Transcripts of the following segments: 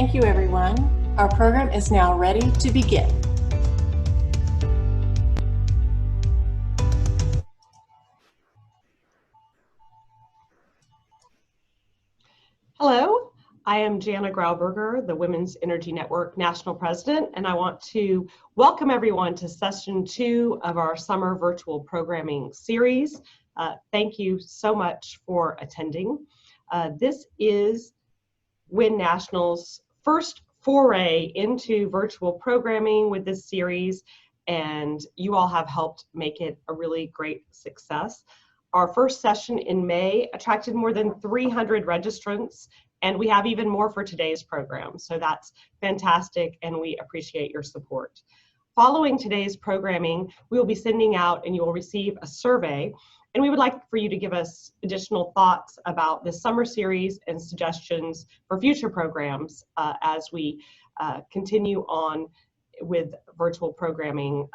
Thank you, everyone. Our program is now ready to begin. Hello, I am Jana Grauberger, the Women's Energy Network National President, and I want to welcome everyone to session 2 of our summer virtual programming series. Thank you so much for attending. This is WIN National's first foray into virtual programming with this series, and you all have helped make it a really great success. Our first session in May attracted more than 300 registrants, and we have even more for today's program. So that's fantastic, and we appreciate your support. Following today's programming, we will be sending out and you will receive a survey, and we would like for you to give us additional thoughts about this summer series and suggestions for future programs as we continue on with virtual programming,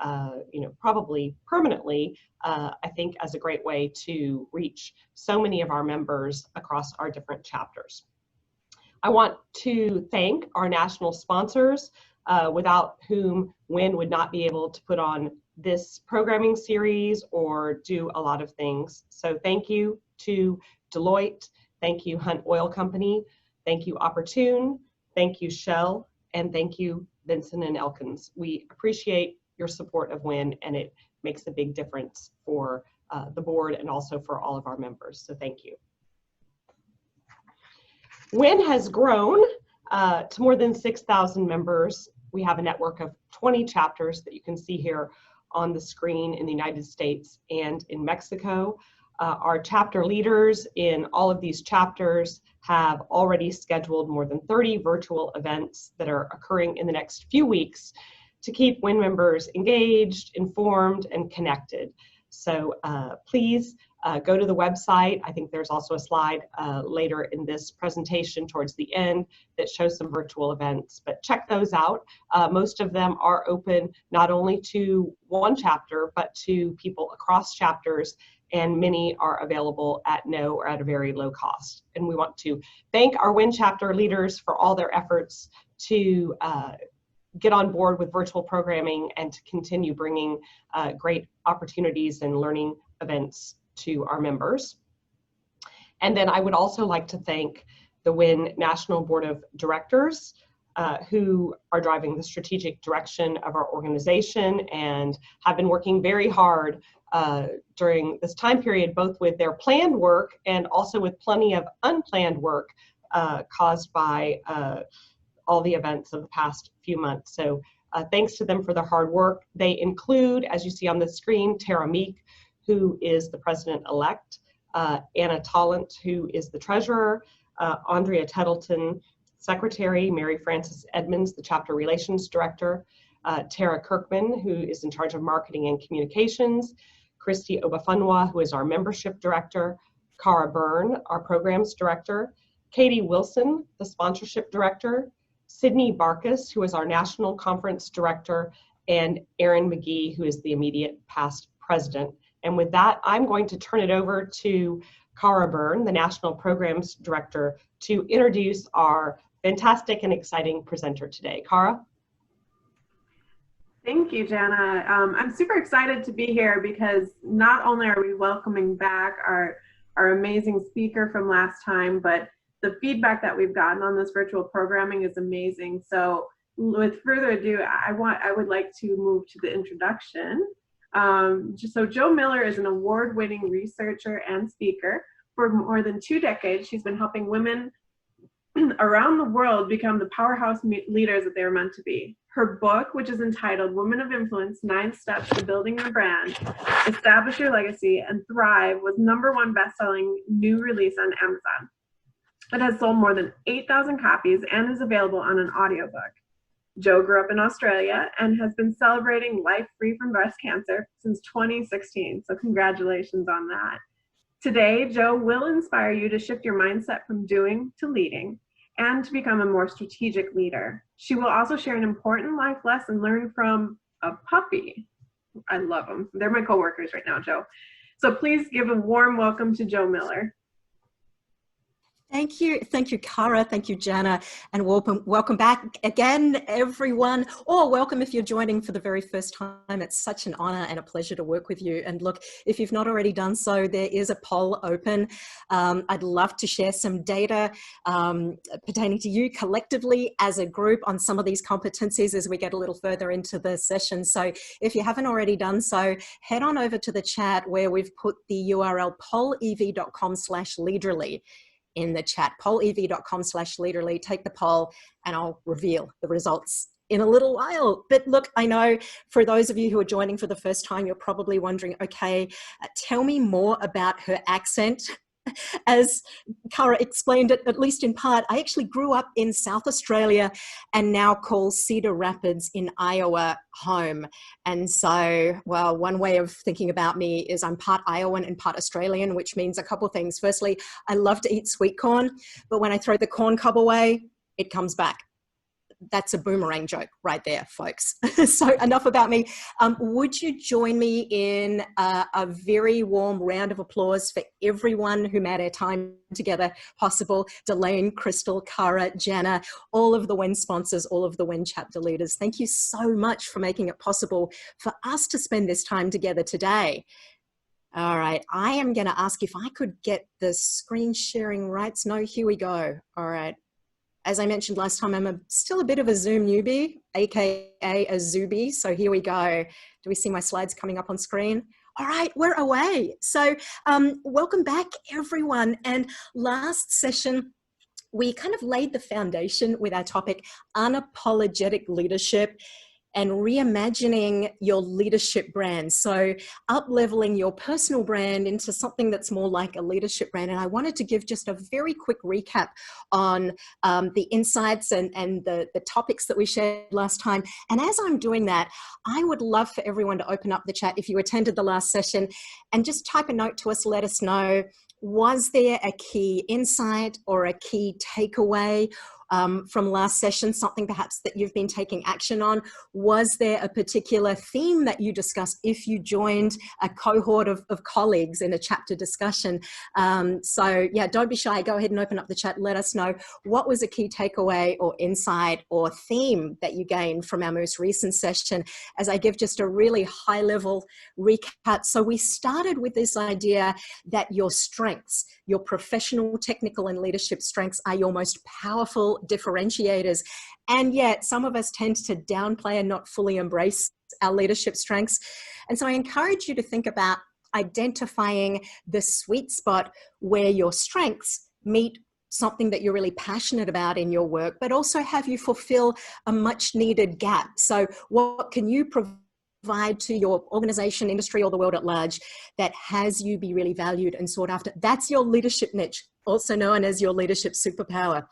probably permanently, I think as a great way to reach so many of our members across our different chapters. I want to thank our national sponsors, without whom WIN would not be able to put on this programming series or do a lot of things. So thank you to Deloitte, thank you Hunt Oil Company, thank you Opportune, thank you Shell, and thank you Vinson & Elkins. We appreciate your support of WIN, and it makes a big difference for the board and also for all of our members, so thank you. WIN has grown to more than 6,000 members. We have a network of 20 chapters that you can see here on the screen in the United States and in Mexico. Our chapter leaders in all of these chapters have already scheduled more than 30 virtual events that are occurring in the next few weeks to keep WIN members engaged, informed, and connected. So please go to the website. I think there's also a slide later in this presentation towards the end that shows some virtual events, but check those out. Most of them are open not only to one chapter, but to people across chapters, and many are available at no or at a very low cost. And we want to thank our WIN chapter leaders for all their efforts to get on board with virtual programming and to continue bringing great opportunities and learning events to our members. And then I would also like to thank the WIN National Board of Directors who are driving the strategic direction of our organization and have been working very hard during this time period, both with their planned work and also with plenty of unplanned work caused by all the events of the past few months. So thanks to them for their hard work. They include, as you see on the screen, Tara Meek, who is the president-elect, Anna Tallant, who is the treasurer, Andrea Tettleton, secretary, Mary Frances Edmonds, the chapter relations director, Tara Kirkman, who is in charge of marketing and communications, Christy Obafunwa, who is our membership director, Cara Byrne, our programs director, Katie Wilson, the sponsorship director, Sydney Barkus, who is our national conference director, and Erin McGee, who is the immediate past president. And with that, I'm going to turn it over to Cara Byrne, the National Programs Director, to introduce our fantastic and exciting presenter today. Cara? Thank you, Jana. I'm super excited to be here because not only are we welcoming back our amazing speaker from last time, but the feedback that we've gotten on this virtual programming is amazing. So with further ado, I would like to move to the introduction. So Jo Miller is an award-winning researcher and speaker. For more than 2 decades, she's been helping women around the world become the powerhouse leaders that they were meant to be. Her book, which is entitled Women of Influence, 9 Steps to Building Your Brand, Establish Your Legacy, and Thrive, was #1 best-selling new release on Amazon. It has sold more than 8,000 copies and is available on an audiobook. Jo grew up in Australia and has been celebrating life free from breast cancer since 2016, so congratulations on that. Today, Jo will inspire you to shift your mindset from doing to leading and to become a more strategic leader. She will also share an important life lesson learned from a puppy. I love them. They're my coworkers right now, Jo. So please give a warm welcome to Jo Miller. Thank you, Cara. Thank you, Jana, and welcome back again, everyone. Or welcome if you're joining for the very first time. It's such an honor and a pleasure to work with you. And look, if you've not already done so, there is a poll open. I'd love to share some data pertaining to you collectively as a group on some of these competencies as we get a little further into the session. So if you haven't already done so, head on over to the chat where we've put the URL pollev.com/Leaderly in the chat, pollev.com/Leaderly. Take the poll and I'll reveal the results in a little while. But look, I know for those of you who are joining for the first time, you're probably wondering, okay, tell me more about her accent. As Cara explained it, at least in part, I actually grew up in South Australia and now call Cedar Rapids in Iowa home. And so, well, one way of thinking about me is I'm part Iowan and part Australian, which means a couple things. Firstly, I love to eat sweet corn, but when I throw the corn cob away, it comes back. That's a boomerang joke right there, folks. So enough about me. Would you join me in a very warm round of applause for everyone who made our time together possible? Delane, Crystal, Cara, Jana, all of the WEN sponsors, all of the WEN chapter leaders. Thank you so much for making it possible for us to spend this time together today. All right, I am going to ask if I could get the screen sharing rights. No, here we go. All right. As I mentioned last time, I'm still a bit of a Zoom newbie, AKA a Zoobie. So here we go. Do we see my slides coming up on screen? All right, we're away. So welcome back, everyone. And last session, we kind of laid the foundation with our topic, unapologetic leadership, and reimagining your leadership brand. So up-leveling your personal brand into something that's more like a leadership brand. And I wanted to give just a very quick recap on the insights and the topics that we shared last time. And as I'm doing that, I would love for everyone to open up the chat if you attended the last session and just type a note to us, let us know, was there a key insight or a key takeaway from last session, something perhaps that you've been taking action on? Was there a particular theme that you discussed if you joined a cohort of colleagues in a chapter discussion? So yeah, don't be shy. Go ahead and open up the chat. Let us know what was a key takeaway or insight or theme that you gained from our most recent session as I give just a really high level recap. So we started with this idea that your strengths, your professional, technical, and leadership strengths are your most powerful differentiators. And yet some of us tend to downplay and not fully embrace our leadership strengths. And so I encourage you to think about identifying the sweet spot where your strengths meet something that you're really passionate about in your work, but also have you fulfill a much needed gap. So what can you provide to your organization, industry, or the world at large that has you be really valued and sought after? That's your leadership niche, also known as your leadership superpower.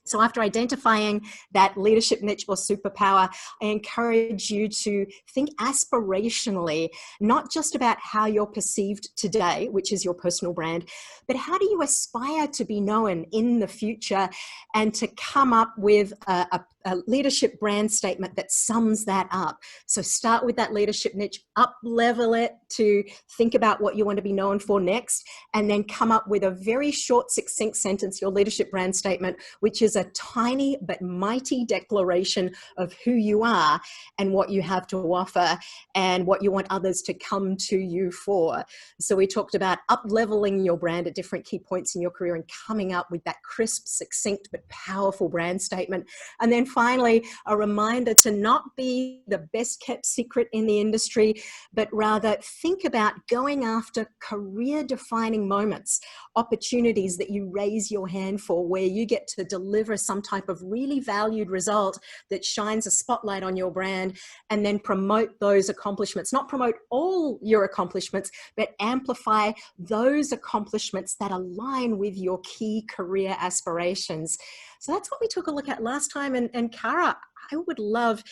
So after identifying that leadership niche or superpower, I encourage you to think aspirationally, not just about how you're perceived today, which is your personal brand, but how do you aspire to be known in the future, and to come up with a leadership brand statement that sums that up. So start with that leadership niche, up level it to think about what you want to be known for next, and then come up with a very short, succinct sentence, your leadership brand statement, which is a tiny but mighty declaration of who you are and what you have to offer and what you want others to come to you for. So we talked about up leveling your brand at different key points in your career and coming up with that crisp, succinct, but powerful brand statement. And then finally, a reminder to not be the best kept secret in the industry, but rather think about going after career defining moments, opportunities that you raise your hand for, where you get to deliver some type of really valued result that shines a spotlight on your brand, and then promote those accomplishments. Not promote all your accomplishments, but amplify those accomplishments that align with your key career aspirations. So that's what we took a look at last time. And Cara, I would love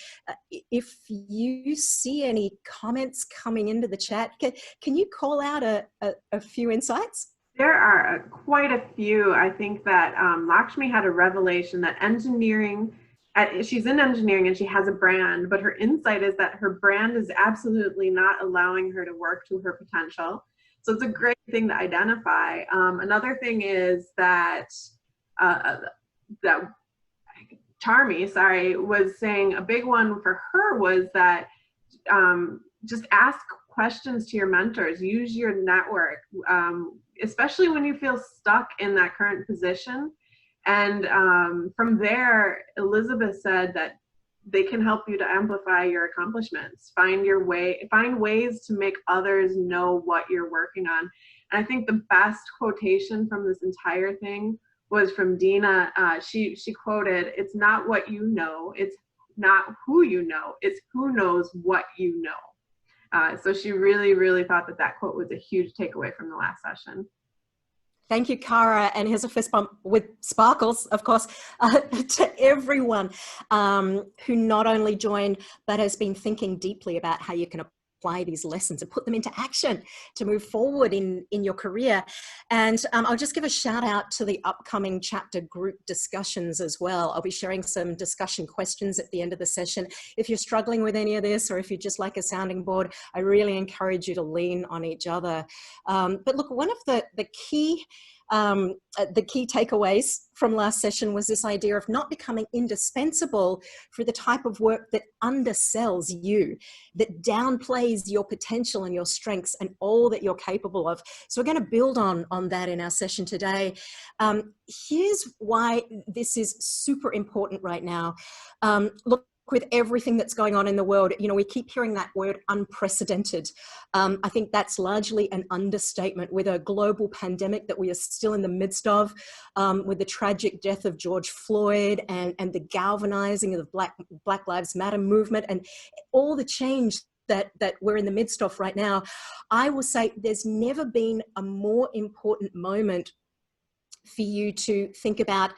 if you see any comments coming into the chat. Can you call out a few insights? There are quite a few. I think that Lakshmi had a revelation that engineering, she's in engineering and she has a brand, but her insight is that her brand is absolutely not allowing her to work to her potential. So it's a great thing to identify. Another thing is that that Charmy, sorry, was saying a big one for her was that just ask questions to your mentors, use your network, especially when you feel stuck in that current position. And from there, Elizabeth said that they can help you to amplify your accomplishments, find ways to make others know what you're working on. And I think the best quotation from this entire thing was from Dina. She quoted, "It's not what you know, it's not who you know, it's who knows what you know." So she really, really thought that quote was a huge takeaway from the last session. Thank you, Cara. And here's a fist bump with sparkles, of course, to everyone who not only joined, but has been thinking deeply about how you can apply these lessons and put them into action to move forward in your career. And I'll just give a shout out to the upcoming chapter group discussions as well. I'll be sharing some discussion questions at the end of the session. If you're struggling with any of this, or if you just like a sounding board, I really encourage you to lean on each other. But look, one of the key takeaways from last session was this idea of not becoming indispensable for the type of work that undersells you, that downplays your potential and your strengths and all that you're capable of. So we're going to build on that in our session today. Here's why this is super important right now. Look, with everything that's going on in the world, you know, we keep hearing that word unprecedented. I think that's largely an understatement with a global pandemic that we are still in the midst of, with the tragic death of George Floyd and the galvanizing of the Black Lives Matter movement and all the change that we're in the midst of right now. I will say there's never been a more important moment for you to think about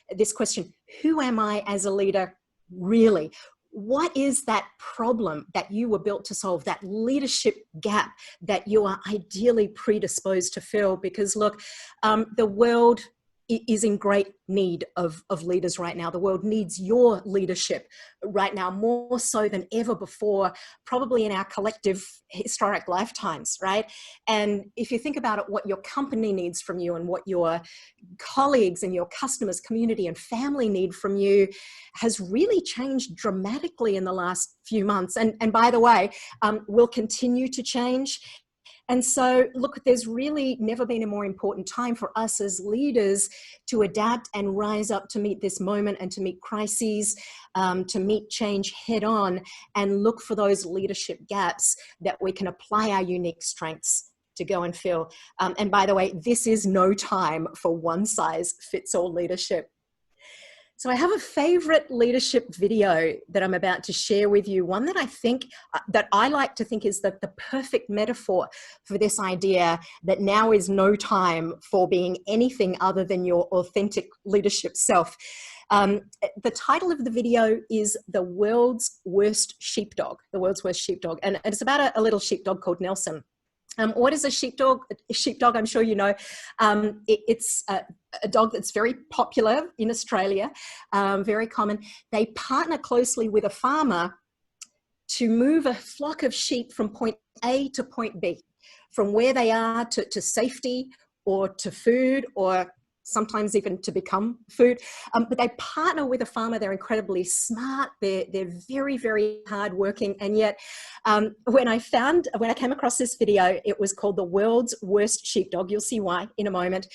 this question: who am I as a leader? Really, what is that problem that you were built to solve, that leadership gap that you are ideally predisposed to fill? Because look, the world is in great need of leaders right now. The world needs your leadership right now, more so than ever before, probably in our collective historic lifetimes, right? And if you think about it, what your company needs from you and what your colleagues and your customers, community and family need from you has really changed dramatically in the last few months. And by the way, will continue to change. And so, look, there's really never been a more important time for us as leaders to adapt and rise up to meet this moment and to meet crises, to meet change head on and look for those leadership gaps that we can apply our unique strengths to go and fill. And by the way, this is no time for one size fits all leadership. So I have a favorite leadership video that I'm about to share with you, one that I think, that I like to think is the perfect metaphor for this idea that now is no time for being anything other than your authentic leadership self. The title of the video is The World's Worst Sheepdog, The World's Worst Sheepdog. And it's about a little sheepdog called Nelson. What is a sheepdog? A sheepdog, I'm sure you know. It's a dog that's very popular in Australia, very common. They partner closely with a farmer to move a flock of sheep from point A to point B, from where they are to safety or to food or sometimes even to become food. But they partner with a farmer. They're incredibly smart. They're very, very hardworking. And yet, when I came across this video, it was called The World's Worst Sheepdog. You'll see why in a moment.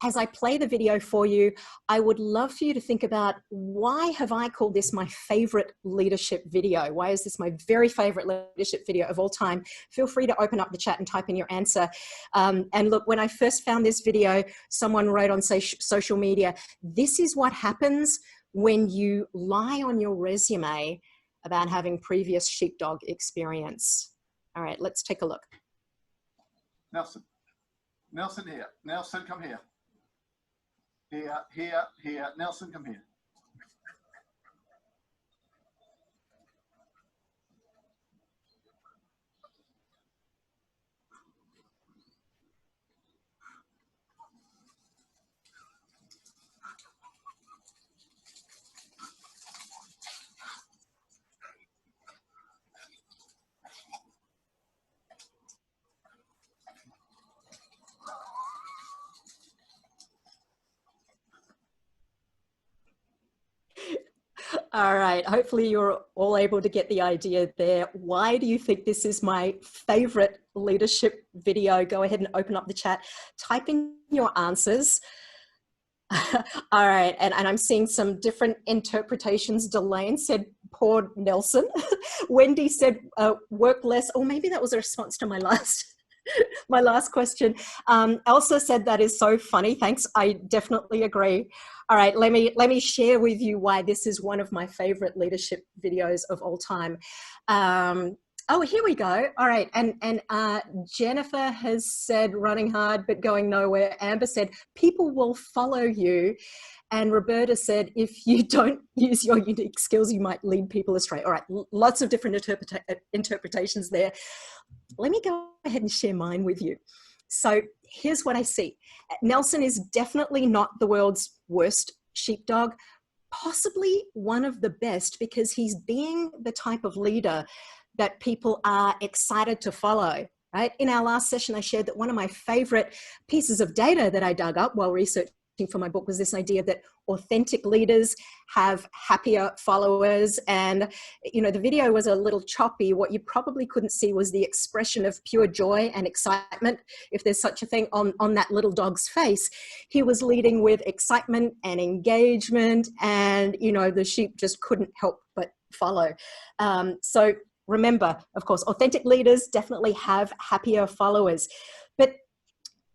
As I play the video for you, I would love for you to think about, why have I called this my favorite leadership video? Why is this my very favorite leadership video of all time? Feel free to open up the chat and type in your answer. And look, when I first found this video, someone wrote on social media, this is what happens when you lie on your resume about having previous sheepdog experience. All right, let's take a look. Nelson here. Nelson, come here. Here. Nelson, come here. All right. Hopefully you're all able to get the idea there. Why do you think this is my favorite leadership video? Go ahead and open up the chat. Type in your answers. All right. And I'm seeing some different interpretations. Delane said, poor Nelson. Wendy said, work less. Or maybe that was a response to my last question. Elsa said, that is so funny. Thanks. I definitely agree. All right, let me share with you why this is one of my favorite leadership videos of all time. Oh, here we go. All right, and Jennifer has said running hard but going nowhere. Amber said people will follow you. And Roberta said, if you don't use your unique skills, you might lead people astray. All right, lots of different interpretations there. Let me go ahead and share mine with you. So here's what I see. Nelson is definitely not the world's worst sheepdog, possibly one of the best, because he's being the type of leader that people are excited to follow, right? In our last session, I shared that one of my favorite pieces of data that I dug up while researching for my book was this idea that authentic leaders have happier followers. And, you know, the video was a little choppy. What you probably couldn't see was the expression of pure joy and excitement, if there's such a thing, on that little dog's face. He was leading with excitement and engagement, and, you know, the sheep just couldn't help but follow. So remember, of course, authentic leaders definitely have happier followers. But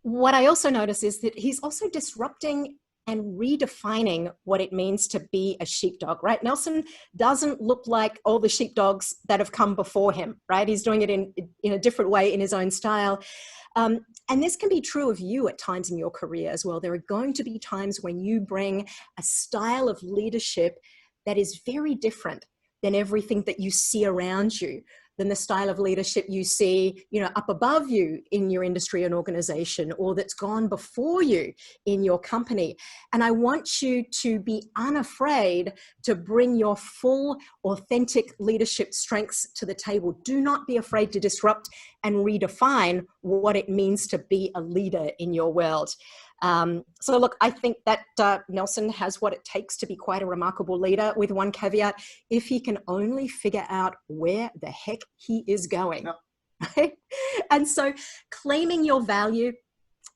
what I also notice is that he's also disrupting and redefining what it means to be a sheepdog, right? Nelson doesn't look like all the sheepdogs that have come before him, right? He's doing it in a different way, in his own style. And this can be true of you at times in your career as well. There are going to be times when you bring a style of leadership that is very different than everything that you see around you, than the style of leadership you see, you know, up above you in your industry and organization, or that's gone before you in your company. And I want you to be unafraid to bring your full, authentic leadership strengths to the table. Do not be afraid to disrupt and redefine what it means to be a leader in your world. So look, I think that Nelson has what it takes to be quite a remarkable leader, with one caveat: if he can only figure out where the heck he is going. Yep. Right? And so claiming your value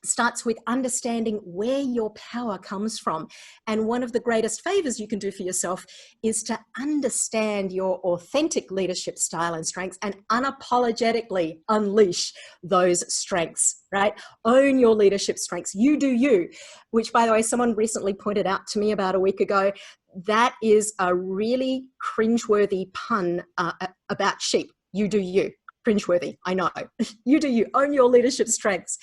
starts with understanding where your power comes from. And one of the greatest favors you can do for yourself is to understand your authentic leadership style and strengths and unapologetically unleash those strengths, right? Own your leadership strengths. You do you, which, by the way, someone recently pointed out to me about a week ago. That is a really cringeworthy pun about sheep. You do you. Cringeworthy, I know. You do you. Own your leadership strengths.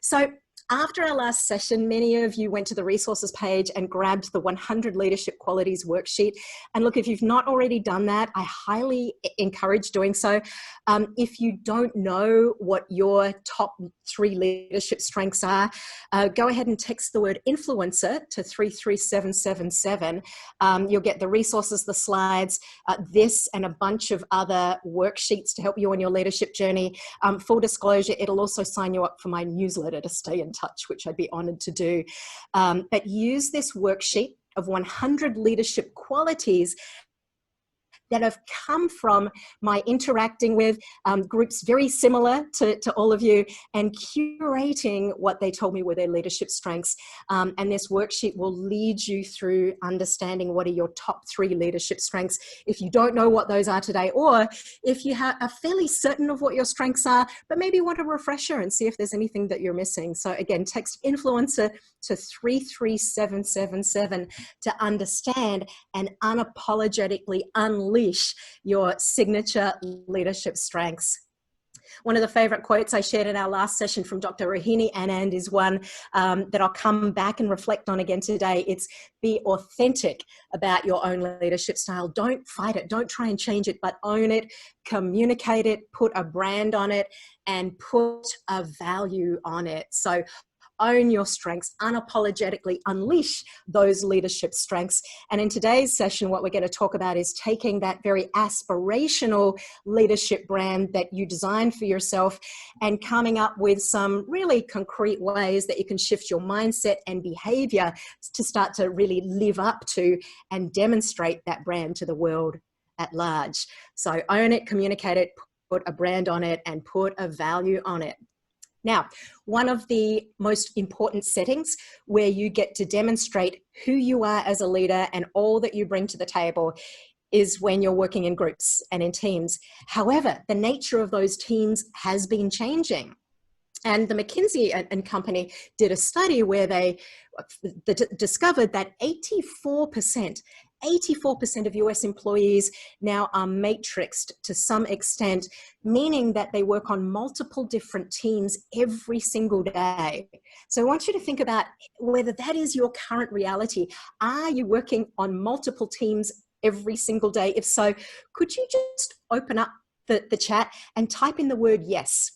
So after our last session, many of you went to the resources page and grabbed the 100 Leadership Qualities worksheet. And look, if you've not already done that, I highly encourage doing so. If you don't know what your top 3 leadership strengths are, go ahead and text the word influencer to 33777. You'll get the resources, the slides, this and a bunch of other worksheets to help you on your leadership journey. Full disclosure, it'll also sign you up for my newsletter to stay in touch, which I'd be honored to do. But use this worksheet of 100 leadership qualities that have come from my interacting with groups very similar to all of you and curating what they told me were their leadership strengths. And this worksheet will lead you through understanding what are your top 3 leadership strengths. If you don't know what those are today, or if you are fairly certain of what your strengths are, but maybe want a refresher and see if there's anything that you're missing. So again, text influencer to 33777 to understand and unapologetically unleash your signature leadership strengths. One of the favorite quotes I shared in our last session from Dr. Rohini Anand is one that I'll come back and reflect on again today. It's be authentic about your own leadership style. Don't fight it. Don't try and change it, but own it, communicate it, put a brand on it, and put a value on it. So own your strengths, unapologetically unleash those leadership strengths. And in today's session, what we're going to talk about is taking that very aspirational leadership brand that you designed for yourself and coming up with some really concrete ways that you can shift your mindset and behavior to start to really live up to and demonstrate that brand to the world at large. So own it, communicate it, put a brand on it, and put a value on it. Now, one of the most important settings where you get to demonstrate who you are as a leader and all that you bring to the table is when you're working in groups and in teams. However, the nature of those teams has been changing. And the McKinsey and Company did a study where they discovered that 84% of US employees now are matrixed to some extent, meaning that they work on multiple different teams every single day. So I want you to think about whether that is your current reality. Are you working on multiple teams every single day? If so, could you just open up the chat and type in the word yes?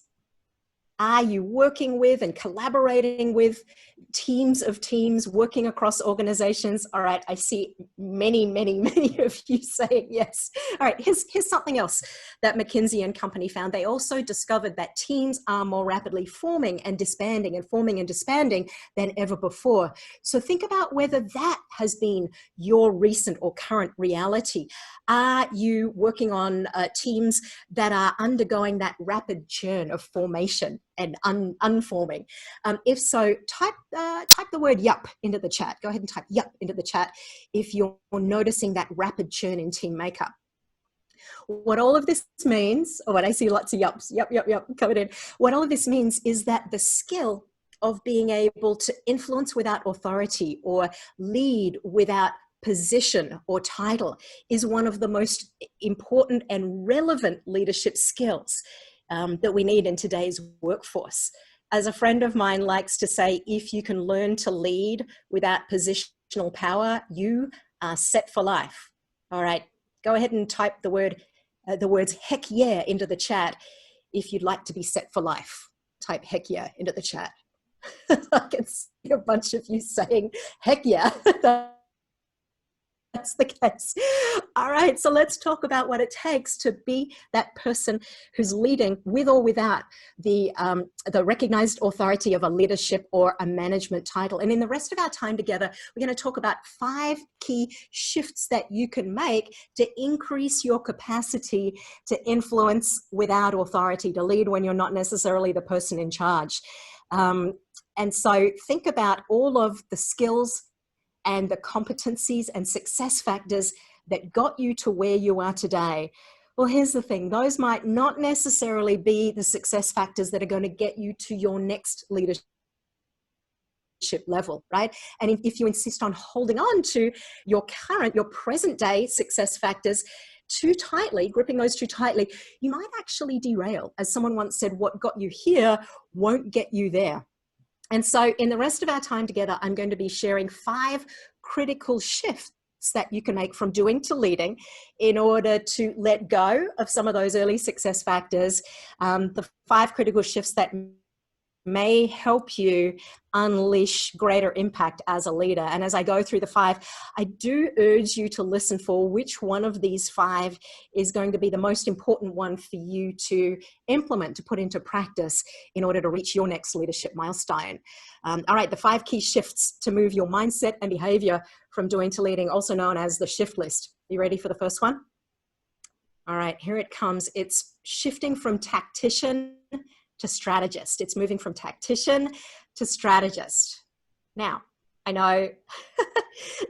Are you working with and collaborating with teams of teams, working across organizations? All right, I see many of you saying yes. All right, here's something else that McKinsey and Company found. They also discovered that teams are more rapidly forming and disbanding than ever before. So think about whether that has been your recent or current reality. Are you working on teams that are undergoing that rapid churn of formation and unforming? If so, type the word yup into the chat. Go ahead and type yup into the chat if you're noticing that rapid churn in team makeup. What all of this means, I see lots of yups, yup, coming in. What all of this means is that the skill of being able to influence without authority or lead without position or title is one of the most important and relevant leadership skills that we need in today's workforce. As a friend of mine likes to say, if you can learn to lead without positional power, you are set for life. All right, go ahead and type the words heck yeah into the chat if you'd like to be set for life. Type heck yeah into the chat. I can see a bunch of you saying heck yeah. That's the case. All right, so let's talk about what it takes to be that person who's leading with or without the recognized authority of a leadership or a management title. And in the rest of our time together, we're going to talk about 5 key shifts that you can make to increase your capacity to influence without authority, to lead when you're not necessarily the person in charge. And so think about all of the skills and the competencies and success factors that got you to where you are today. Well, here's the thing. Those might not necessarily be the success factors that are going to get you to your next leadership level, right? And if you insist on holding on to your present day success factors too tightly, gripping those too tightly, you might actually derail. As someone once said, what got you here won't get you there. And so in the rest of our time together, I'm going to be sharing 5 critical shifts that you can make from doing to leading in order to let go of some of those early success factors, the 5 critical shifts that may help you unleash greater impact as a leader. And as I go through the 5, I do urge you to listen for which one of these 5 is going to be the most important one for you to implement, to put into practice in order to reach your next leadership milestone. All right, the 5 key shifts to move your mindset and behavior from doing to leading, also known as the shift list. You ready for the first one? All right, here it comes. It's shifting from tactician to strategist. It's moving from tactician to strategist. Now, I know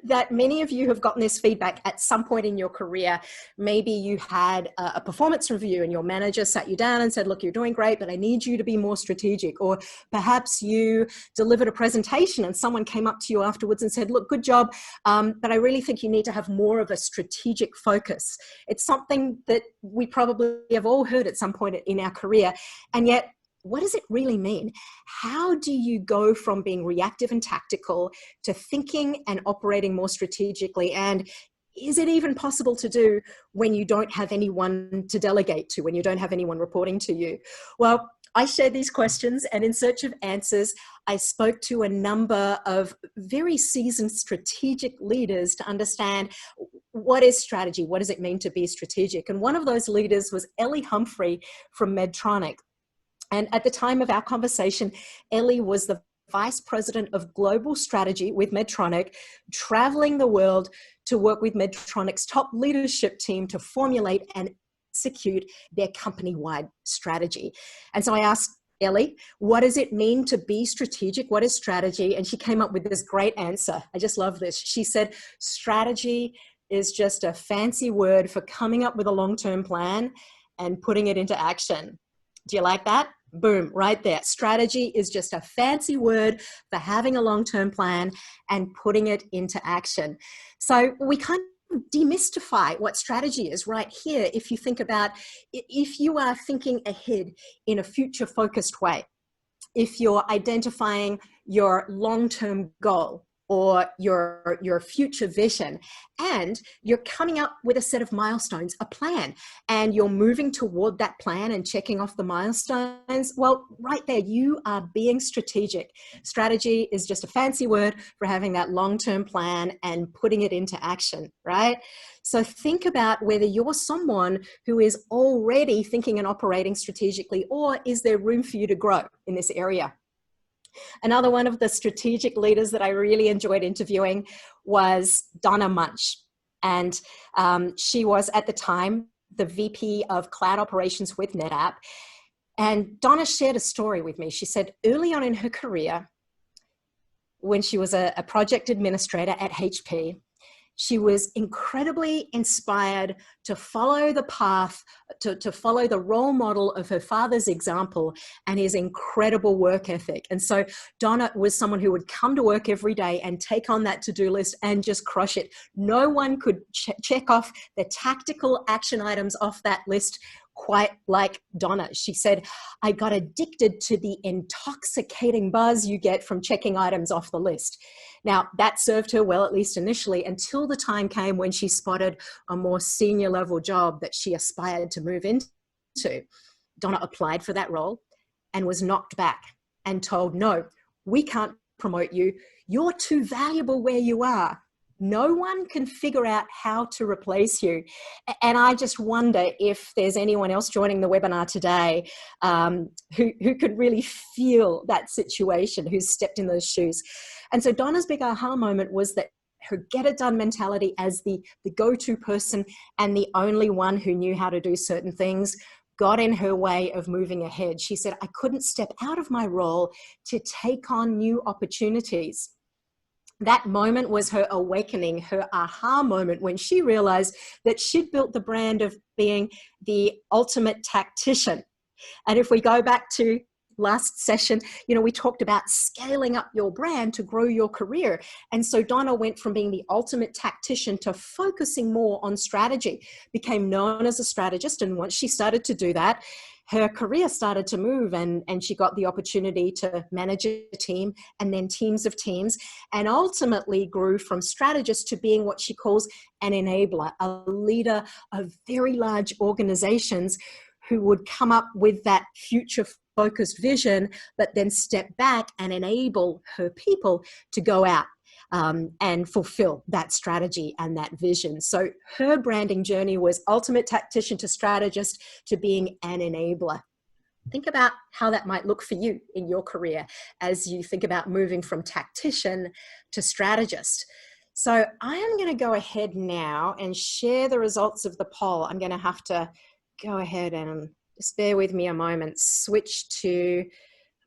that many of you have gotten this feedback at some point in your career. Maybe you had a performance review and your manager sat you down and said, look, you're doing great, but I need you to be more strategic. Or perhaps you delivered a presentation and someone came up to you afterwards and said, look, good job, but I really think you need to have more of a strategic focus. It's something that we probably have all heard at some point in our career. And yet, what does it really mean? How do you go from being reactive and tactical to thinking and operating more strategically? And is it even possible to do when you don't have anyone to delegate to, when you don't have anyone reporting to you? Well, I shared these questions, and in search of answers, I spoke to a number of very seasoned strategic leaders to understand what is strategy, what does it mean to be strategic? And one of those leaders was Ellie Humphrey from Medtronic. And at the time of our conversation, Ellie was the Vice President of Global Strategy with Medtronic, traveling the world to work with Medtronic's top leadership team to formulate and execute their company-wide strategy. And so I asked Ellie, what does it mean to be strategic? What is strategy? And she came up with this great answer. I just love this. She said, strategy is just a fancy word for coming up with a long-term plan and putting it into action. Do you like that? Boom, right there. Strategy is just a fancy word for having a long-term plan and putting it into action. So we kind of demystify what strategy is right here. If you think about, if you are thinking ahead in a future-focused way, if you're identifying your long-term goal or your future vision, and you're coming up with a set of milestones, a plan, and you're moving toward that plan and checking off the milestones, well, right there, you are being strategic. Strategy is just a fancy word for having that long-term plan and putting it into action, right? So think about whether you're someone who is already thinking and operating strategically, or is there room for you to grow in this area? Another one of the strategic leaders that I really enjoyed interviewing was Donna Munch. And she was at the time the VP of Cloud Operations with NetApp. And Donna shared a story with me. She said early on in her career, when she was a project administrator at HP, she was incredibly inspired to follow the path, to follow the role model of her father's example and his incredible work ethic. And so Donna was someone who would come to work every day and take on that to-do list and just crush it. No one could check off the tactical action items off that list quite like Donna. She said, I got addicted to the intoxicating buzz you get from checking items off the list. Now, that served her well, at least initially, until the time came when she spotted a more senior level job that she aspired to move into. Donna applied for that role and was knocked back and told, no, we can't promote you. You're too valuable where you are. No one can figure out how to replace you. And I just wonder if there's anyone else joining the webinar today who could really feel that situation, who's stepped in those shoes. And so Donna's big aha moment was that her get it done mentality as the go-to person and the only one who knew how to do certain things got in her way of moving ahead. She said, I couldn't step out of my role to take on new opportunities. That moment was her awakening, her aha moment, when she realized that she'd built the brand of being the ultimate tactician. And if we go back to last session, we talked about scaling up your brand to grow your career. And so Donna went from being the ultimate tactician to focusing more on strategy, became known as a strategist. And once she started to do that, her career started to move, and she got the opportunity to manage a team and then teams of teams, and ultimately grew from strategist to being what she calls an enabler, a leader of very large organizations who would come up with that future focused vision, but then step back and enable her people to go out and fulfill that strategy and that vision. So her branding journey was ultimate tactician to strategist to being an enabler. Think about how that might look for you in your career as you think about moving from tactician to strategist. So I am going to go ahead now and share the results of the poll. I'm going to have to go ahead and just bear with me a moment, switch to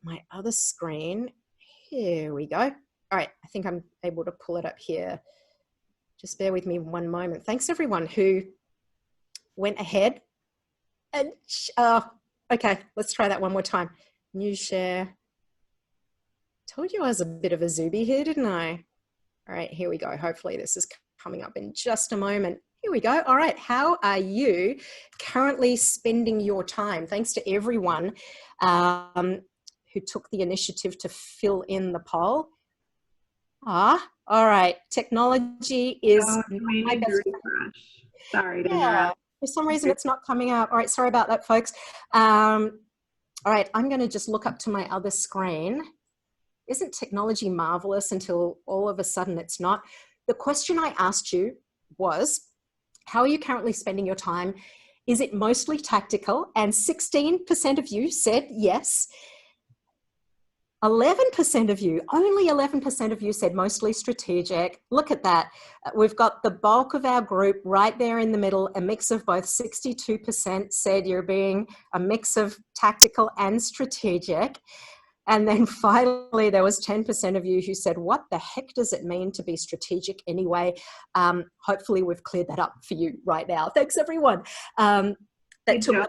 my other screen. Here we go. All right, I think I'm able to pull it up here. Just bear with me one moment. Thanks everyone who went ahead and, okay, let's try that one more time. New share. Told you I was a bit of a zooby here, didn't I? All right, here we go. Hopefully this is coming up in just a moment. Here we go. All right, how are you currently spending your time? Thanks to everyone who took the initiative to fill in the poll. All right. Technology is my best friend. Sorry to interrupt. For some reason, it's not coming up. All right. Sorry about that, folks. All All right, I'm going to just look up to my other screen. Isn't technology marvelous until all of a sudden it's not? The question I asked you was, how are you currently spending your time? Is it mostly tactical? And 16% of you said yes. 11% of you, only 11% of you said mostly strategic. Look at that. We've got the bulk of our group right there in the middle, a mix of both. 62% said you're being a mix of tactical and strategic. And then finally, there was 10% of you who said, what the heck does it mean to be strategic anyway? Hopefully we've cleared that up for you right now. Thanks, everyone. Hey, Joe,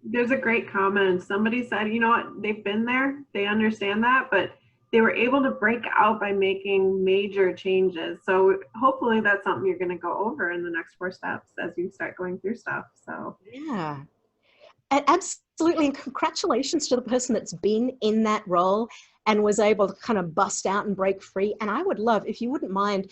there's a great comment. Somebody said, you know what, they've been there, they understand that, but they were able to break out by making major changes. So hopefully that's something you're going to go over in the next 4 steps as you start going through stuff. So yeah. Absolutely, and congratulations to the person that's been in that role and was able to kind of bust out and break free. And I would love, if you wouldn't mind,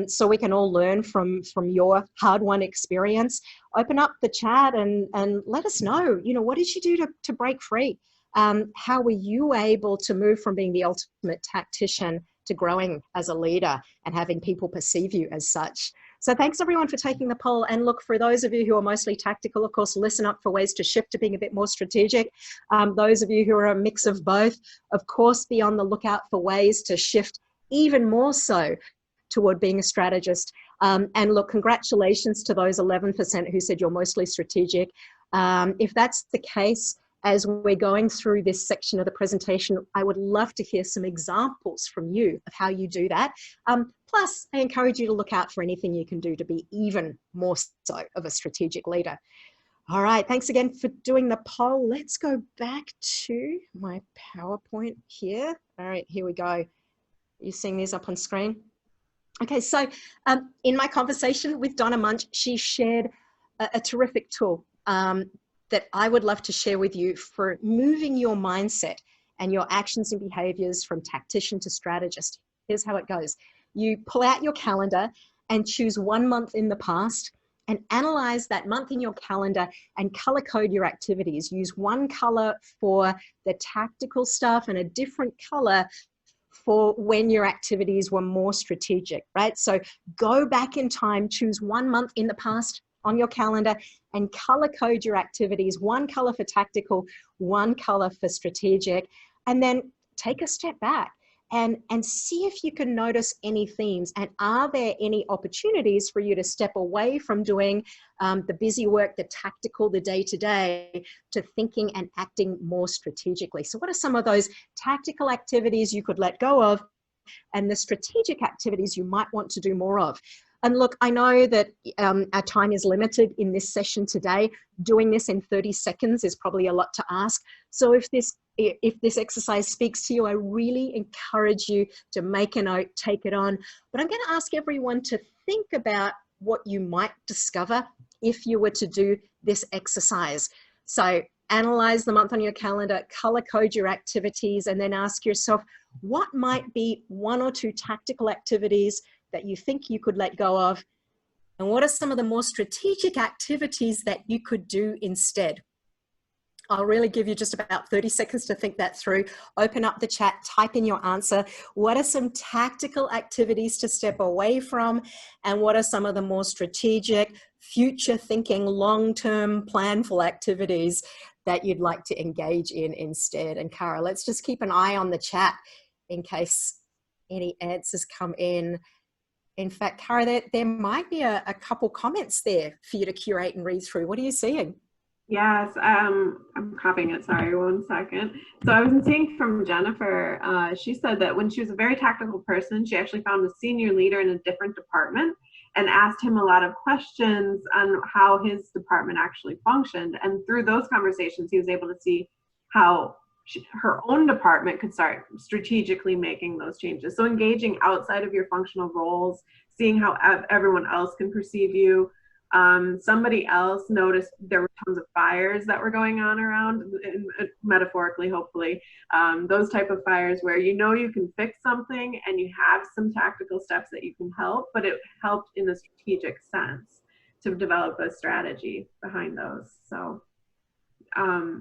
so we can all learn from your hard-won experience, open up the chat and let us know, you know, what did you do to break free? How were you able to move from being the ultimate tactician to growing as a leader and having people perceive you as such? So thanks everyone for taking the poll. And look, for those of you who are mostly tactical, of course, listen up for ways to shift to being a bit more strategic. Those of you who are a mix of both, of course, be on the lookout for ways to shift even more so toward being a strategist. And look, congratulations to those 11% who said you're mostly strategic. If that's the case, as we're going through this section of the presentation, I would love to hear some examples from you of how you do that. Plus, I encourage you to look out for anything you can do to be even more so of a strategic leader. All right, thanks again for doing the poll. Let's go back to my PowerPoint here. All right, here we go. Are you seeing these up on screen? Okay, so in my conversation with Donna Munch, she shared a terrific tool that I would love to share with you for moving your mindset and your actions and behaviors from tactician to strategist. Here's how it goes. You pull out your calendar and choose 1 month in the past and analyze that month in your calendar and color code your activities. Use one color for the tactical stuff and a different color for when your activities were more strategic, right? So go back in time, choose 1 month in the past on your calendar and color code your activities, one color for tactical, one color for strategic, and then take a step back and see if you can notice any themes, and are there any opportunities for you to step away from doing the busy work, the tactical, the day-to-day, to thinking and acting more strategically. So what are some of those tactical activities you could let go of and the strategic activities you might want to do more of? And look, I know that our time is limited in this session today. Doing this in 30 seconds is probably a lot to ask. So if this exercise speaks to you, I really encourage you to make a note, take it on. But I'm going to ask everyone to think about what you might discover if you were to do this exercise. So analyze the month on your calendar, color code your activities, and then ask yourself, what might be 1 or 2 tactical activities that you think you could let go of? And what are some of the more strategic activities that you could do instead? I'll really give you just about 30 seconds to think that through. Open up the chat, type in your answer. What are some tactical activities to step away from? And what are some of the more strategic, future thinking, long-term planful activities that you'd like to engage in instead? And Cara, let's just keep an eye on the chat in case any answers come in. In fact, Cara, there might be a couple comments there for you to curate and read through. What are you seeing? Yes, I'm copying it. Sorry, 1 second. So I was seeing from Jennifer, she said that when she was a very tactical person, she actually found a senior leader in a different department and asked him a lot of questions on how his department actually functioned. And through those conversations, he was able to see how her own department could start strategically making those changes. So engaging outside of your functional roles, seeing how everyone else can perceive you. Somebody else noticed there were tons of fires that were going on around, metaphorically, hopefully, those type of fires where you know you can fix something and you have some tactical steps that you can help, but it helped in a strategic sense to develop a strategy behind those. So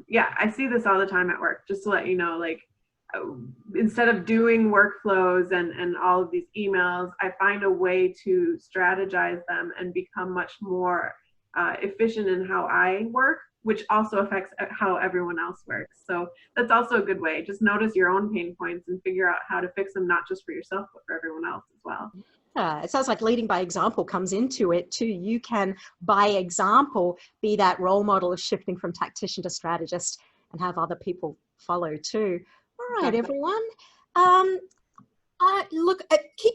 yeah, I see this all the time at work, just to let you know, like, instead of doing workflows and all of these emails, I find a way to strategize them and become much more efficient in how I work, which also affects how everyone else works. So that's also a good way. Just notice your own pain points and figure out how to fix them, not just for yourself, but for everyone else as well. It sounds like leading by example comes into it too. You can, by example, be that role model of shifting from tactician to strategist and have other people follow too. All right, everyone. Look, keep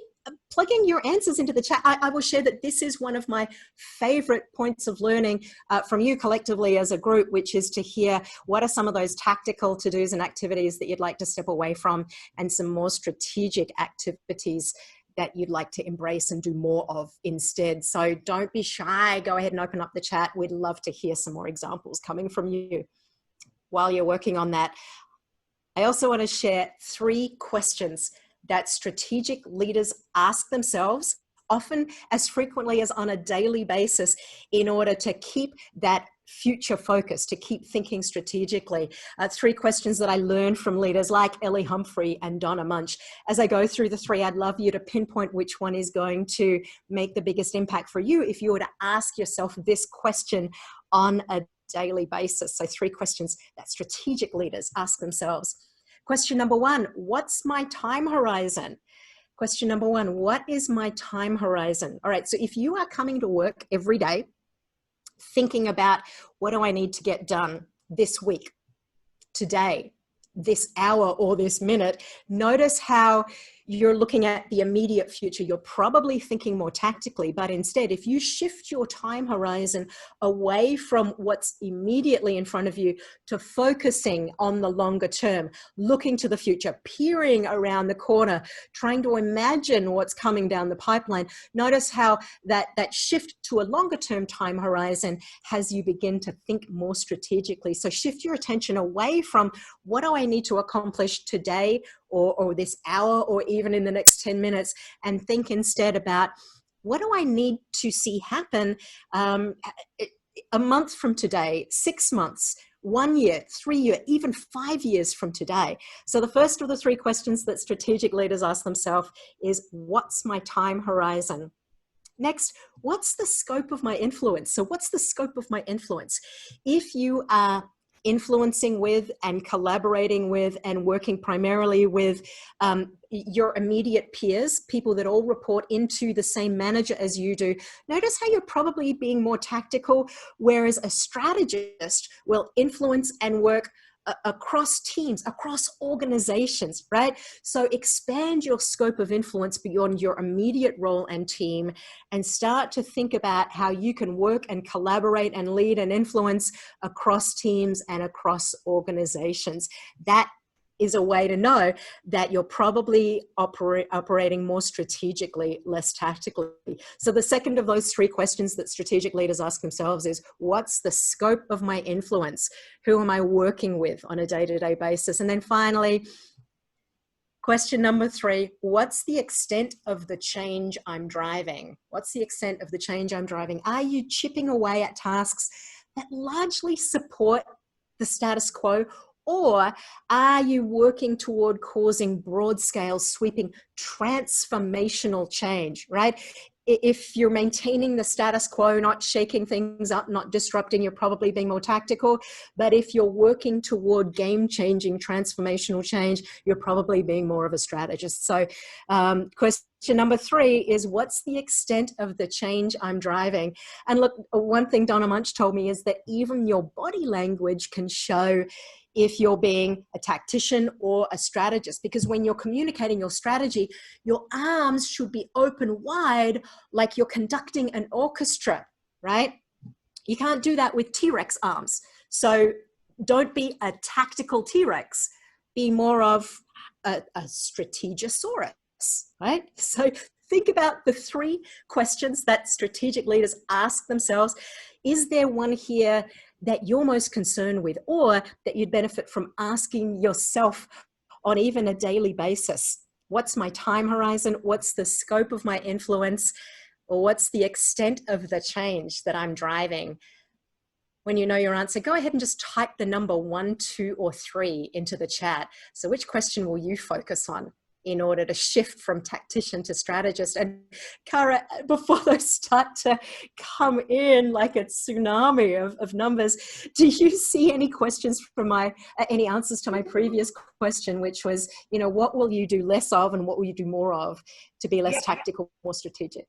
plugging your answers into the chat. I will share that this is one of my favorite points of learning from you collectively as a group, which is to hear what are some of those tactical to-dos and activities that you'd like to step away from, and some more strategic activities that you'd like to embrace and do more of instead. So don't be shy. Go ahead and open up the chat. We'd love to hear some more examples coming from you while you're working on that. I also want to share 3 questions that strategic leaders ask themselves, often as frequently as on a daily basis, in order to keep that future focus, to keep thinking strategically. 3 questions that I learned from leaders like Ellie Humphrey and Donna Munch. As I go through the 3, I'd love you to pinpoint which one is going to make the biggest impact for you if you were to ask yourself this question on a daily basis. So 3 questions that strategic leaders ask themselves. Question number 1, what's my time horizon? Question number 1, what is my time horizon? All right, so if you are coming to work every day thinking about what do I need to get done this week, today, this hour, or this minute, notice how you're looking at the immediate future. You're probably thinking more tactically, but instead, if you shift your time horizon away from what's immediately in front of you to focusing on the longer term, looking to the future, peering around the corner, trying to imagine what's coming down the pipeline, notice how that shift to a longer term time horizon has you begin to think more strategically. So shift your attention away from what do I need to accomplish today or this hour or even in the next 10 minutes, and think instead about what do I need to see happen a month from today, 6 months, 1 year, 3 years, even 5 years from today. So the first of the 3 questions that strategic leaders ask themselves is, what's my time horizon? Next, what's the scope of my influence? So what's the scope of my influence? If you are influencing with and collaborating with and working primarily with your immediate peers, people that all report into the same manager as you do, notice how you're probably being more tactical, whereas a strategist will influence and work across teams, across organizations, right? So expand your scope of influence beyond your immediate role and team, and start to think about how you can work and collaborate and lead and influence across teams and across organizations. That is a way to know that you're probably operating more strategically, less tactically. So the second of those 3 questions that strategic leaders ask themselves is, what's the scope of my influence? Who am I working with on a day-to-day basis? And then finally, question number 3, what's the extent of the change I'm driving? What's the extent of the change I'm driving? Are you chipping away at tasks that largely support the status quo? Or are you working toward causing broad-scale, sweeping, transformational change, right? If you're maintaining the status quo, not shaking things up, not disrupting, you're probably being more tactical. But if you're working toward game-changing, transformational change, you're probably being more of a strategist. So question number 3 is, what's the extent of the change I'm driving? And look, one thing Donna Munch told me is that even your body language can show if you're being a tactician or a strategist, because when you're communicating your strategy, your arms should be open wide like you're conducting an orchestra, right? You can't do that with T-Rex arms. So don't be a tactical T-Rex, be more of a strategosaurus, right? So think about the 3 questions that strategic leaders ask themselves. Is there one here that you're most concerned with, or that you'd benefit from asking yourself on even a daily basis? What's my time horizon? What's the scope of my influence? Or what's the extent of the change that I'm driving? when you know your answer, go ahead and just type the number 1, 2, or 3 into the chat. So which question will you focus on in order to shift from tactician to strategist? And Cara, before those start to come in like a tsunami of numbers, do you see any questions from any answers to my previous question, which was, what will you do less of and what will you do more of to be less tactical, more strategic?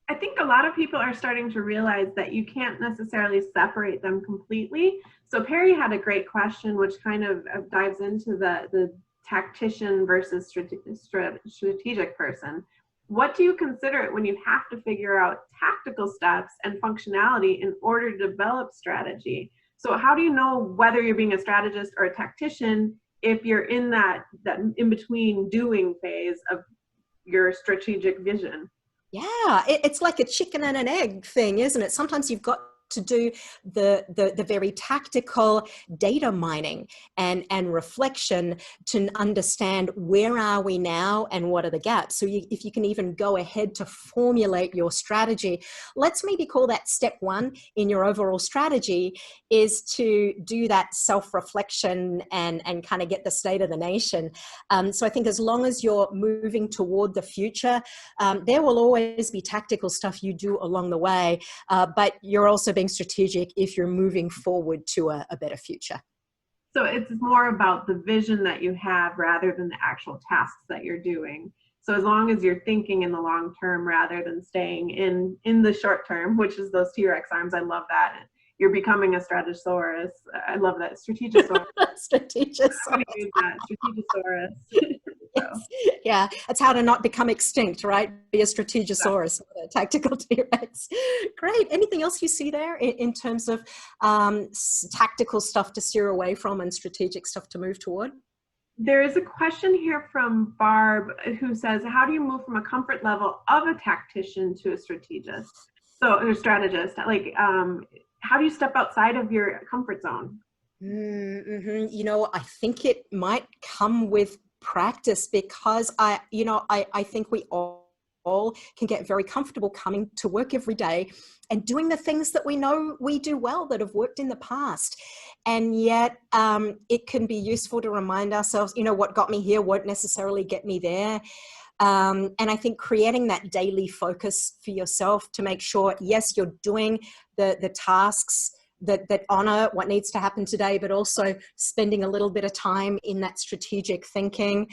I think a lot of people are starting to realize that you can't necessarily separate them completely. So Perry had a great question, which kind of dives into the tactician versus strategic person. What do you consider when you have to figure out tactical steps and functionality in order to develop strategy? So how do you know whether you're being a strategist or a tactician if you're in that in-between doing phase of your strategic vision? Yeah, it's like a chicken and an egg thing, isn't it? Sometimes you've got to do the very tactical data mining and reflection to understand where are we now and what are the gaps. So if you can even go ahead to formulate your strategy, let's maybe call that step 1 in your overall strategy, is to do that self-reflection and kind of get the state of the nation. So I think as long as you're moving toward the future, there will always be tactical stuff you do along the way, but you're also being strategic if you're moving forward to a better future. So it's more about the vision that you have rather than the actual tasks that you're doing. So as long as you're thinking in the long term rather than staying in the short term, which is those T-Rex arms, I love that. You're becoming a Strategosaurus. I love that. Strategosaurus. Strategosaurus. I'm gonna use that. Strategosaurus. Yes. Yeah, that's how to not become extinct, right? Be a Strategosaurus, a tactical T-Rex. Great. Anything else you see there in terms of tactical stuff to steer away from and strategic stuff to move toward? There is a question here from Barb who says, how do you move from a comfort level of a tactician to a strategist? So, or strategist, like, how do you step outside of your comfort zone? Mm-hmm. I think it might come with practice, because I think we all can get very comfortable coming to work every day and doing the things that we know we do well, that have worked in the past. And yet it can be useful to remind ourselves, what got me here won't necessarily get me there. And I think creating that daily focus for yourself to make sure, yes, you're doing the tasks that honor what needs to happen today, but also spending a little bit of time in that strategic thinking,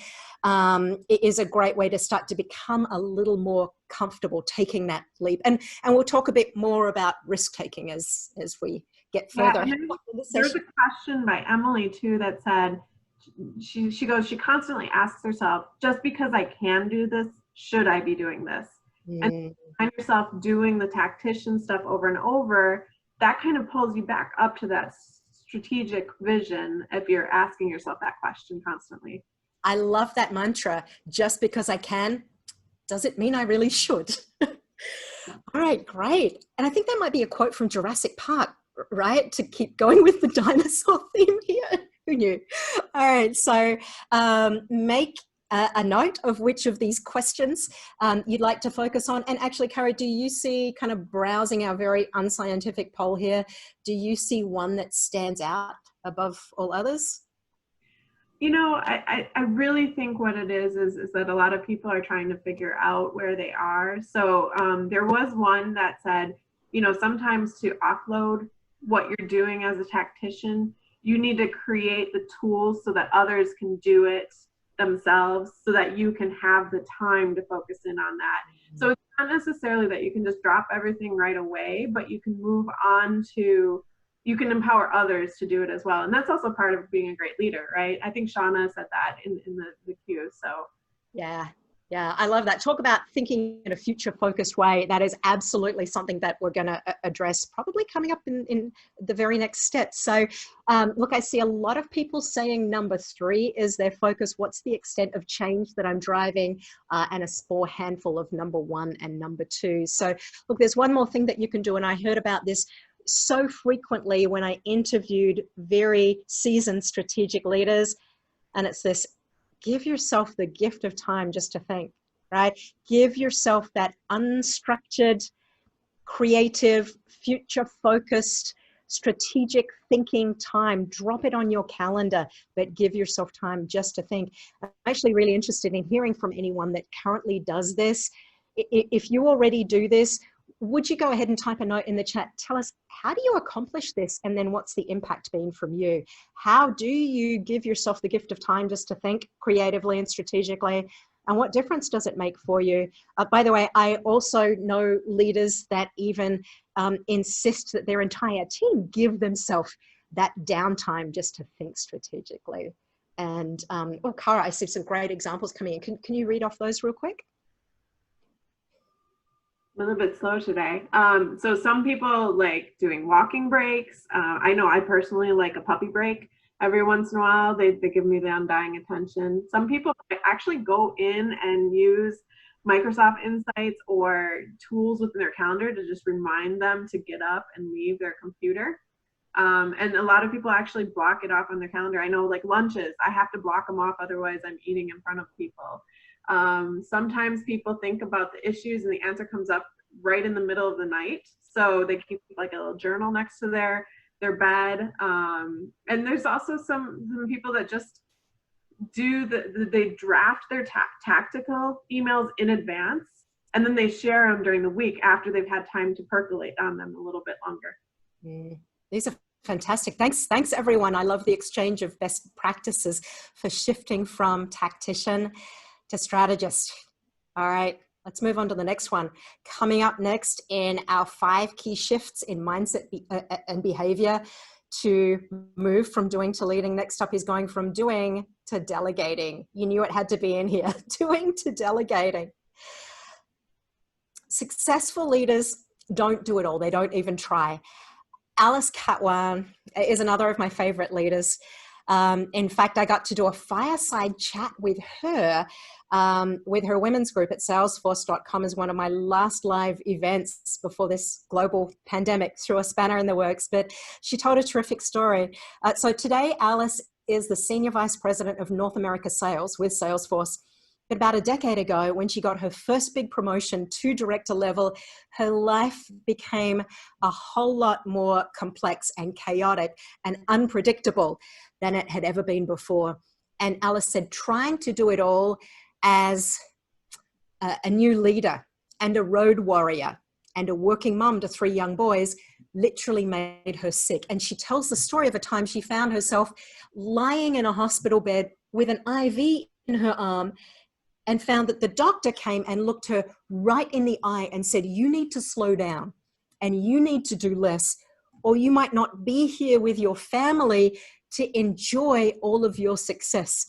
it is a great way to start to become a little more comfortable taking that leap. And we'll talk a bit more about risk taking as we get further. Yeah, there's a question by Emily too that said, she goes, she constantly asks herself, just because I can do this, should I be doing this? And find yourself doing the tactician stuff over and over, that kind of pulls you back up to that strategic vision if you're asking yourself that question constantly. I love that mantra. Just because I can, does it mean I really should? All right, great. And I think that might be a quote from Jurassic Park, right? To keep going with the dinosaur theme here. Who knew? All right, so make a note of which of these questions you'd like to focus on. And actually, Cara, do you see, kind of browsing our very unscientific poll here, do you see one that stands out above all others? I really think what it is that a lot of people are trying to figure out where they are. So there was one that said, sometimes to offload what you're doing as a tactician, you need to create the tools so that others can do it themselves, so that you can have the time to focus in on that. So it's not necessarily that you can just drop everything right away, but you can move on to, you can empower others to do it as well. And that's also part of being a great leader, right? I think Shauna said that in the queue. So yeah, I love that. Talk about thinking in a future focused way. That is absolutely something that we're going to address, probably coming up in the very next step. So look, I see a lot of people saying number 3 is their focus. What's the extent of change that I'm driving? And a small handful of number 1 and number 2. So look, there's one more thing that you can do. And I heard about this so frequently when I interviewed very seasoned strategic leaders. And it's this: give yourself the gift of time just to think, right? Give yourself that unstructured, creative, future-focused strategic thinking time. Drop it on your calendar, but give yourself time just to think. I'm actually really interested in hearing from anyone that currently does this. If you already do this, would you go ahead and type a note in the chat? Tell us, how do you accomplish this? And then what's the impact been from you? How do you give yourself the gift of time just to think creatively and strategically? And what difference does it make for you? By the way, I also know leaders that even insist that their entire team give themselves that downtime just to think strategically. And, oh, Cara, I see some great examples coming in. Can you read off those real quick? A little bit slow today. So some people like doing walking breaks. I know I personally like a puppy break. Every once in a while, they give me the undying attention. Some people actually go in and use Microsoft Insights or tools within their calendar to just remind them to get up and leave their computer. And a lot of people actually block it off on their calendar. I know like lunches, I have to block them off, otherwise I'm eating in front of people. Sometimes people think about the issues and the answer comes up right in the middle of the night. So they keep like a little journal next to their bed. And there's also some people that just do they draft their tactical emails in advance, and then they share them during the week after they've had time to percolate on them a little bit longer. These are fantastic. Thanks everyone. I love the exchange of best practices for shifting from tactician to strategist. All right, let's move on to the next one. Coming up next in our 5 key shifts in mindset and behavior to move from doing to leading. Next up is going from doing to delegating. You knew it had to be in here. Doing to delegating. Successful leaders don't do it all. They don't even try. Alice Katwan is another of my favorite leaders. In fact, I got to do a fireside chat with her women's group at salesforce.com as one of my last live events before this global pandemic threw a spanner in the works, but she told a terrific story. So today, Alice is the Senior Vice President of North America Sales with Salesforce. But about a decade ago, when she got her first big promotion to director level, her life became a whole lot more complex and chaotic and unpredictable than it had ever been before. And Alice said, trying to do it all as a new leader and a road warrior and a working mom to 3 young boys literally made her sick. And she tells the story of a time she found herself lying in a hospital bed with an IV in her arm and found that the doctor came and looked her right in the eye and said, you need to slow down and you need to do less, or you might not be here with your family to enjoy all of your success.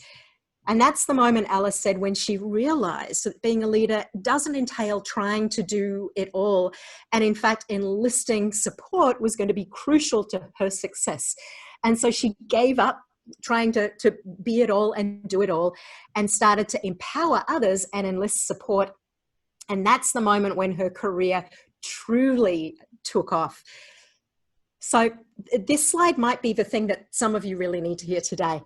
And that's the moment, Alice said, when she realized that being a leader doesn't entail trying to do it all. And in fact, enlisting support was going to be crucial to her success. And so she gave up trying to be it all and do it all and started to empower others and enlist support. And that's the moment when her career truly took off. So this slide might be the thing that some of you really need to hear today.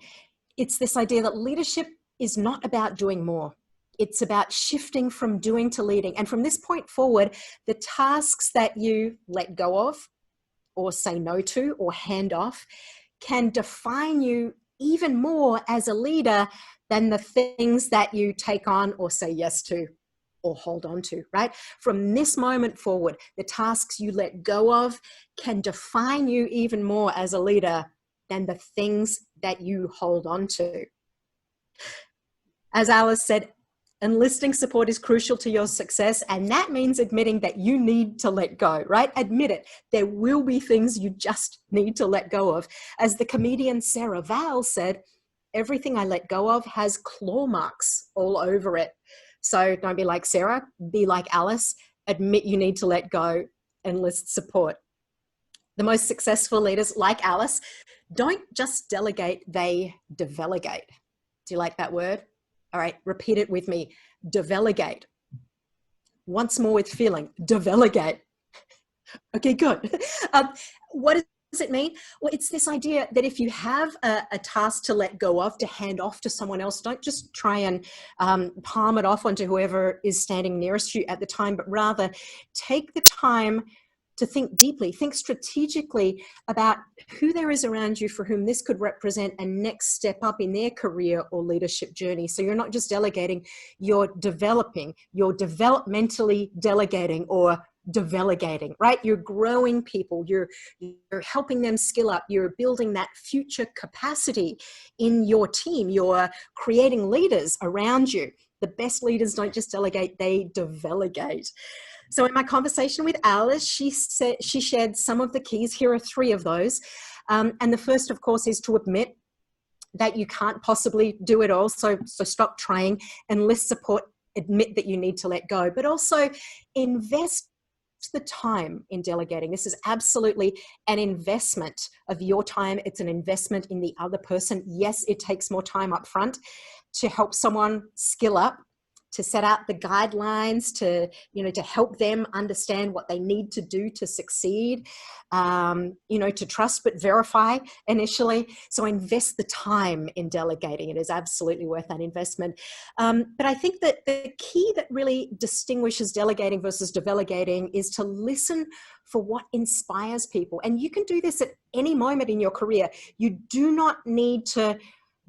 It's this idea that leadership is not about doing more. It's about shifting from doing to leading. And from this point forward, the tasks that you let go of or say no to or hand off can define you even more as a leader than the things that you take on or say yes to or hold on to, right? From this moment forward, the tasks you let go of can define you even more as a leader than the things that you hold on to. As Alice said, enlisting support is crucial to your success, and that means admitting that you need to let go, right? Admit it. There will be things you just need to let go of. As the comedian Sarah Vowell said, everything I let go of has claw marks all over it. So don't be like Sarah, be like Alice, admit you need to let go, enlist support. The most successful leaders, like Alice, don't just delegate, they delegate. Do you like that word? All right, repeat it with me. Delegate. Once more with feeling, delegate. Okay, good. What does it mean? Well, it's this idea that if you have a task to let go of, to hand off to someone else, don't just try and palm it off onto whoever is standing nearest you at the time, but rather take the time to think deeply, think strategically about who there is around you for whom this could represent a next step up in their career or leadership journey. So you're not just delegating, you're developing, you're developmentally delegating or developing, right? You're growing people, you're helping them skill up, you're building that future capacity in your team, you're creating leaders around you. The best leaders don't just delegate, they delegate. So in my conversation with Alice, she shared some of the keys. Here are 3 of those. And the first, of course, is to admit that you can't possibly do it all. So stop trying, enlist support, admit that you need to let go, but also invest the time in delegating. This is absolutely an investment of your time. It's an investment in the other person. Yes, it takes more time up front to help someone skill up, to set out the guidelines, to help them understand what they need to do to succeed, to trust but verify initially. So invest the time in delegating. It is absolutely worth that investment. But I think that the key that really distinguishes delegating versus delegating is to listen for what inspires people. And you can do this at any moment in your career. You do not need to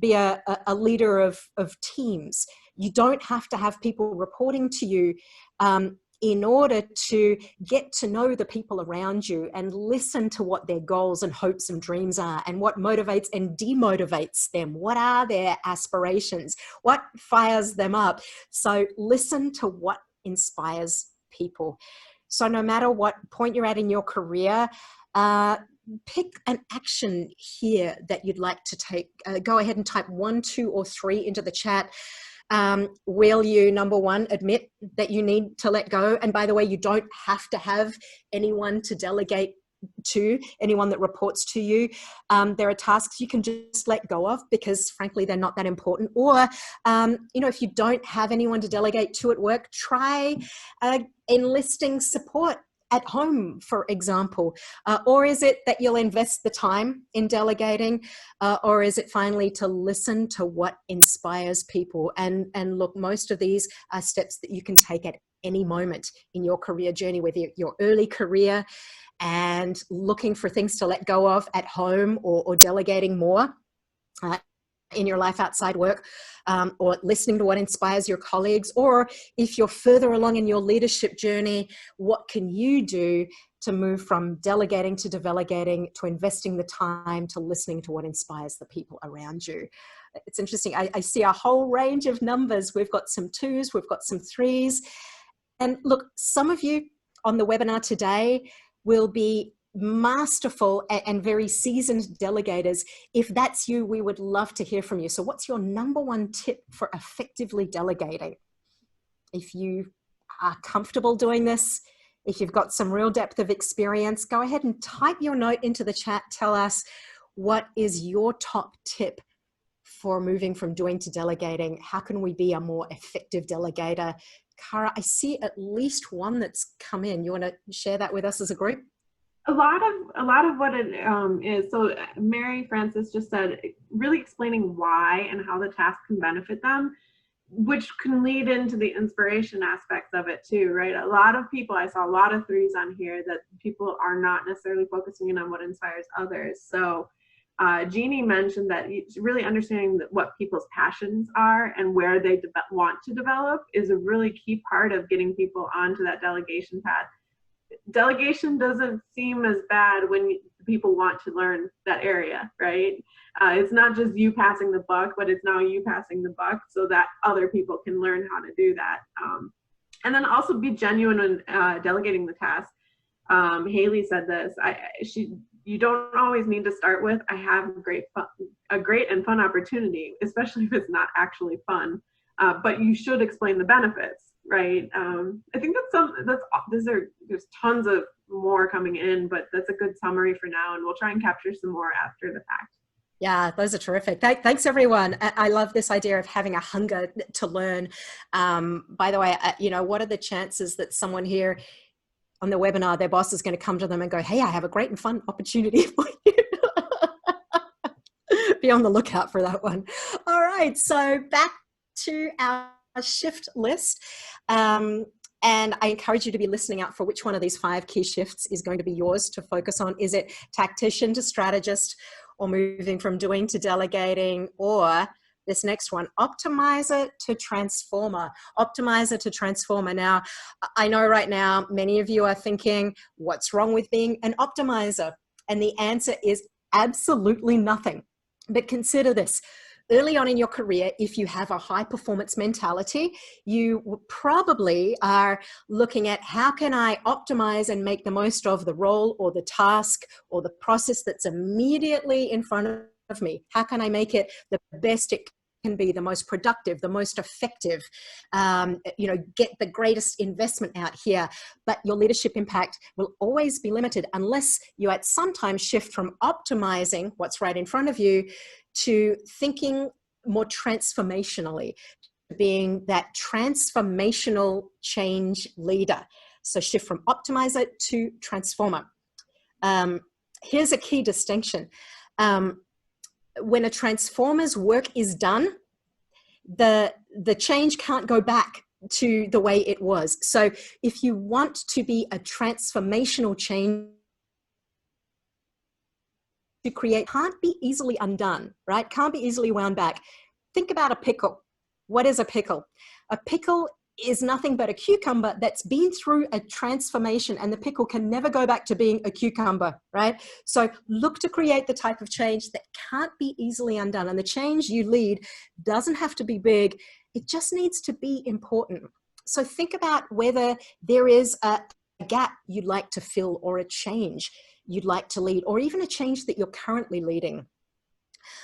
be a leader of teams. You don't have to have people reporting to you in order to get to know the people around you and listen to what their goals and hopes and dreams are and what motivates and demotivates them. What are their aspirations? What fires them up? So listen to what inspires people. So no matter what point you're at in your career, pick an action here that you'd like to take. Go ahead and type 1, 2, or 3 into the chat. Will you, number 1, admit that you need to let go? And by the way, you don't have to have anyone to delegate to, anyone that reports to you. There are tasks you can just let go of because frankly, they're not that important. Or, if you don't have anyone to delegate to at work, try enlisting support at home, for example. Or is it that you'll invest the time in delegating? Or is it finally to listen to what inspires people? And look, most of these are steps that you can take at any moment in your career journey, whether your early career and looking for things to let go of at home, or delegating more in your life outside work, or listening to what inspires your colleagues, or if you're further along in your leadership journey, what can you do to move from delegating to delegating, to investing the time, to listening to what inspires the people around you? It's interesting. I see a whole range of numbers. We've got some 2s, we've got some 3s. And look, some of you on the webinar today will be masterful and very seasoned delegators. If that's you, we would love to hear from you. So what's your number 1 tip for effectively delegating? If you are comfortable doing this, if you've got some real depth of experience, go ahead and type your note into the chat. Tell us, what is your top tip for moving from doing to delegating? How can we be a more effective delegator? Cara, I see at least 1 that's come in. You want to share that with us as a group? A lot of what it is, so Mary Francis just said, really explaining why and how the task can benefit them, which can lead into the inspiration aspects of it too, right? A lot of people, I saw a lot of 3s on here, that people are not necessarily focusing in on what inspires others. So Jeannie mentioned that really understanding what people's passions are and where they want to develop is a really key part of getting people onto that delegation path. Delegation doesn't seem as bad when people want to learn that area, right? It's not just you passing the buck, but it's now you passing the buck so that other people can learn how to do that. And then also be genuine when delegating the task. Haley said this, you don't always need to start with, I have a great and fun opportunity, especially if it's not actually fun, but you should explain the benefits. Right. I think there's tons of more coming in, but that's a good summary for now. And we'll try and capture some more after the fact. Yeah, those are terrific. Thanks, everyone. I love this idea of having a hunger to learn. By the way, what are the chances that someone here on the webinar, their boss is going to come to them and go, hey, I have a great and fun opportunity for you. Be on the lookout for that one. All right. So back to our shift list. And And I encourage you to be listening out for which one of these 5 key shifts is going to be yours to focus on. Is it tactician to strategist, or moving from doing to delegating, or this next one, optimizer to transformer? Optimizer to transformer. Now, I know right now many of you are thinking, what's wrong with being an optimizer? And the answer is absolutely nothing. But consider this. Early on in your career, if you have a high performance mentality, you probably are looking at how can I optimize and make the most of the role or the task or the process that's immediately in front of me. How can I make it the best it can be, the most productive, the most effective, get the greatest investment out here. But your leadership impact will always be limited unless you at some time shift from optimizing what's right in front of you to thinking more transformationally, being that transformational change leader. So shift from optimizer to transformer. Here's a key distinction. When a transformer's work is done, the change can't go back to the way it was. So if you want to be a transformational change to create, can't be easily undone, right? Can't be easily wound back. Think about a pickle. What is a pickle? A pickle is nothing but a cucumber that's been through a transformation, and the pickle can never go back to being a cucumber, right? So look to create the type of change that can't be easily undone. And the change you lead doesn't have to be big. It just needs to be important. So think about whether there is a gap you'd like to fill, or a change you'd like to lead, or even a change that you're currently leading.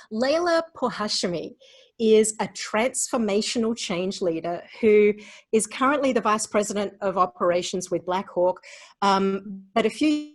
Leila Pourhashemi is a transformational change leader who is currently the Vice President of Operations with Blackhawk. But a few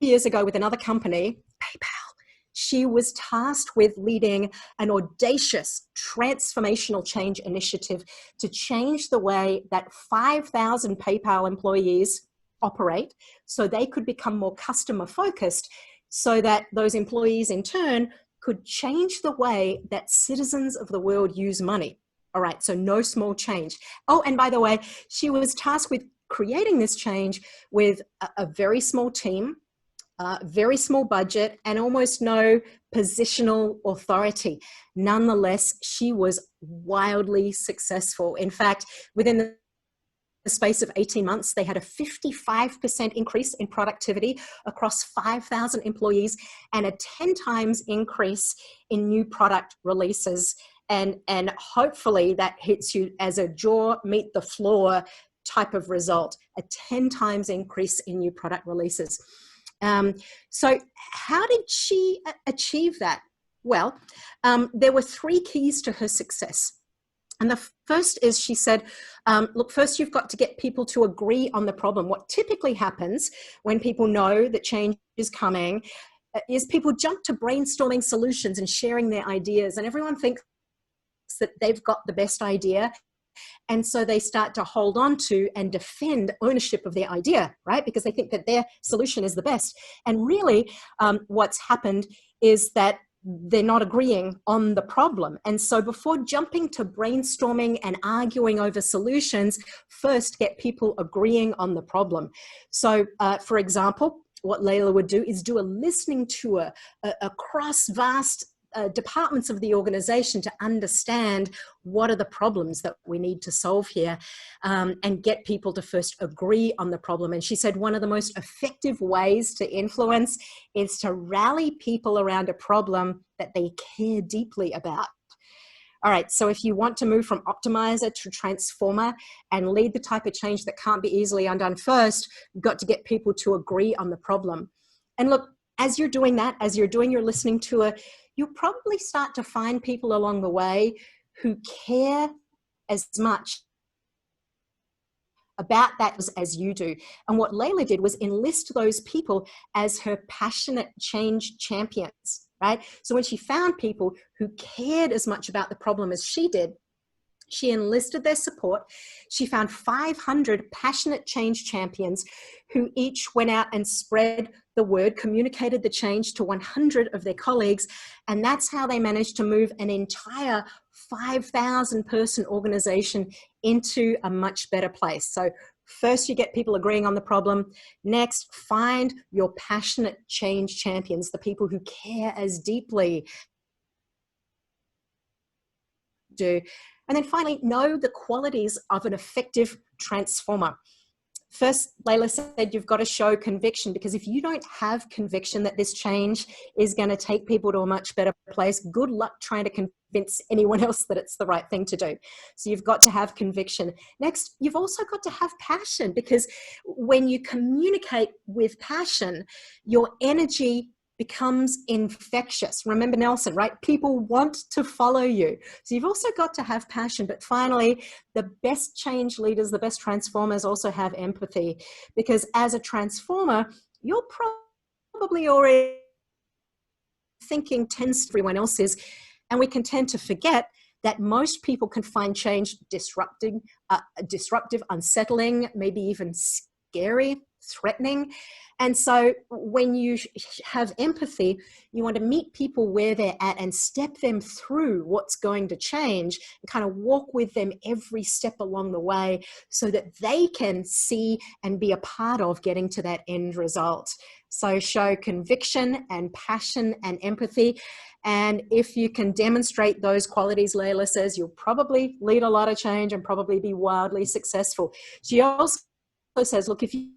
years ago with another company, PayPal, she was tasked with leading an audacious transformational change initiative to change the way that 5,000 PayPal employees operate so they could become more customer focused, so that those employees in turn could change the way that citizens of the world use money. All right, so no small change. Oh, and by the way, she was tasked with creating this change with a very small team, very small budget, and almost no positional authority. Nonetheless, she was wildly successful. In fact, within the space of 18 months, they had a 55% increase in productivity across 5,000 employees and a 10 times increase in new product releases. And hopefully that hits you as a jaw meet the floor type of result, a 10 times increase in new product releases. So how did she achieve that? Well, there were 3 keys to her success. And the first is, she said, look, first you've got to get people to agree on the problem. What typically happens when people know that change is coming is people jump to brainstorming solutions and sharing their ideas, and everyone thinks that they've got the best idea. And so they start to hold on to and defend ownership of their idea, right? Because they think that their solution is the best. And really what's happened is that they're not agreeing on the problem. And so before jumping to brainstorming and arguing over solutions, first get people agreeing on the problem. So for example, what Leila would do is do a listening tour across vast departments of the organization to understand what are the problems that we need to solve here, and get people to first agree on the problem. And she said one of the most effective ways to influence is to rally people around a problem that they care deeply about. All right, so if you want to move from optimizer to transformer and lead the type of change that can't be easily undone, first, you've got to get people to agree on the problem. And look, as you're doing that, as you're doing your listening tour, you'll probably start to find people along the way who care as much about that as you do. And what Leila did was enlist those people as her passionate change champions, right? So when she found people who cared as much about the problem as she did, she enlisted their support. She found 500 passionate change champions who each went out and spread the word, communicated the change to 100 of their colleagues. And that's how they managed to move an entire 5,000 person organization into a much better place. So First, you get people agreeing on the problem. Next, find your passionate change champions, the people who care as deeply do. And then finally, know the qualities of an effective transformer. First, Layla said you've got to show conviction, because if you don't have conviction that this change is going to take people to a much better place, good luck trying to convince anyone else that it's the right thing to do. So you've got to have conviction. Next, you've also got to have passion, because when you communicate with passion, your energy becomes infectious. Remember Nelson, right? People want to follow you. So you've also got to have passion. But finally, the best change leaders, the best transformers also have empathy, because as a transformer, you're probably already thinking 10 everyone else is. And we can tend to forget that most people can find change disruptive, unsettling, maybe even scary, threatening. And so when you have empathy, you want to meet people where they're at and step them through what's going to change and kind of walk with them every step along the way so that they can see and be a part of getting to that end result. So show conviction and passion and empathy. And if you can demonstrate those qualities, Layla says, you'll probably lead a lot of change and probably be wildly successful. She also says, look, if you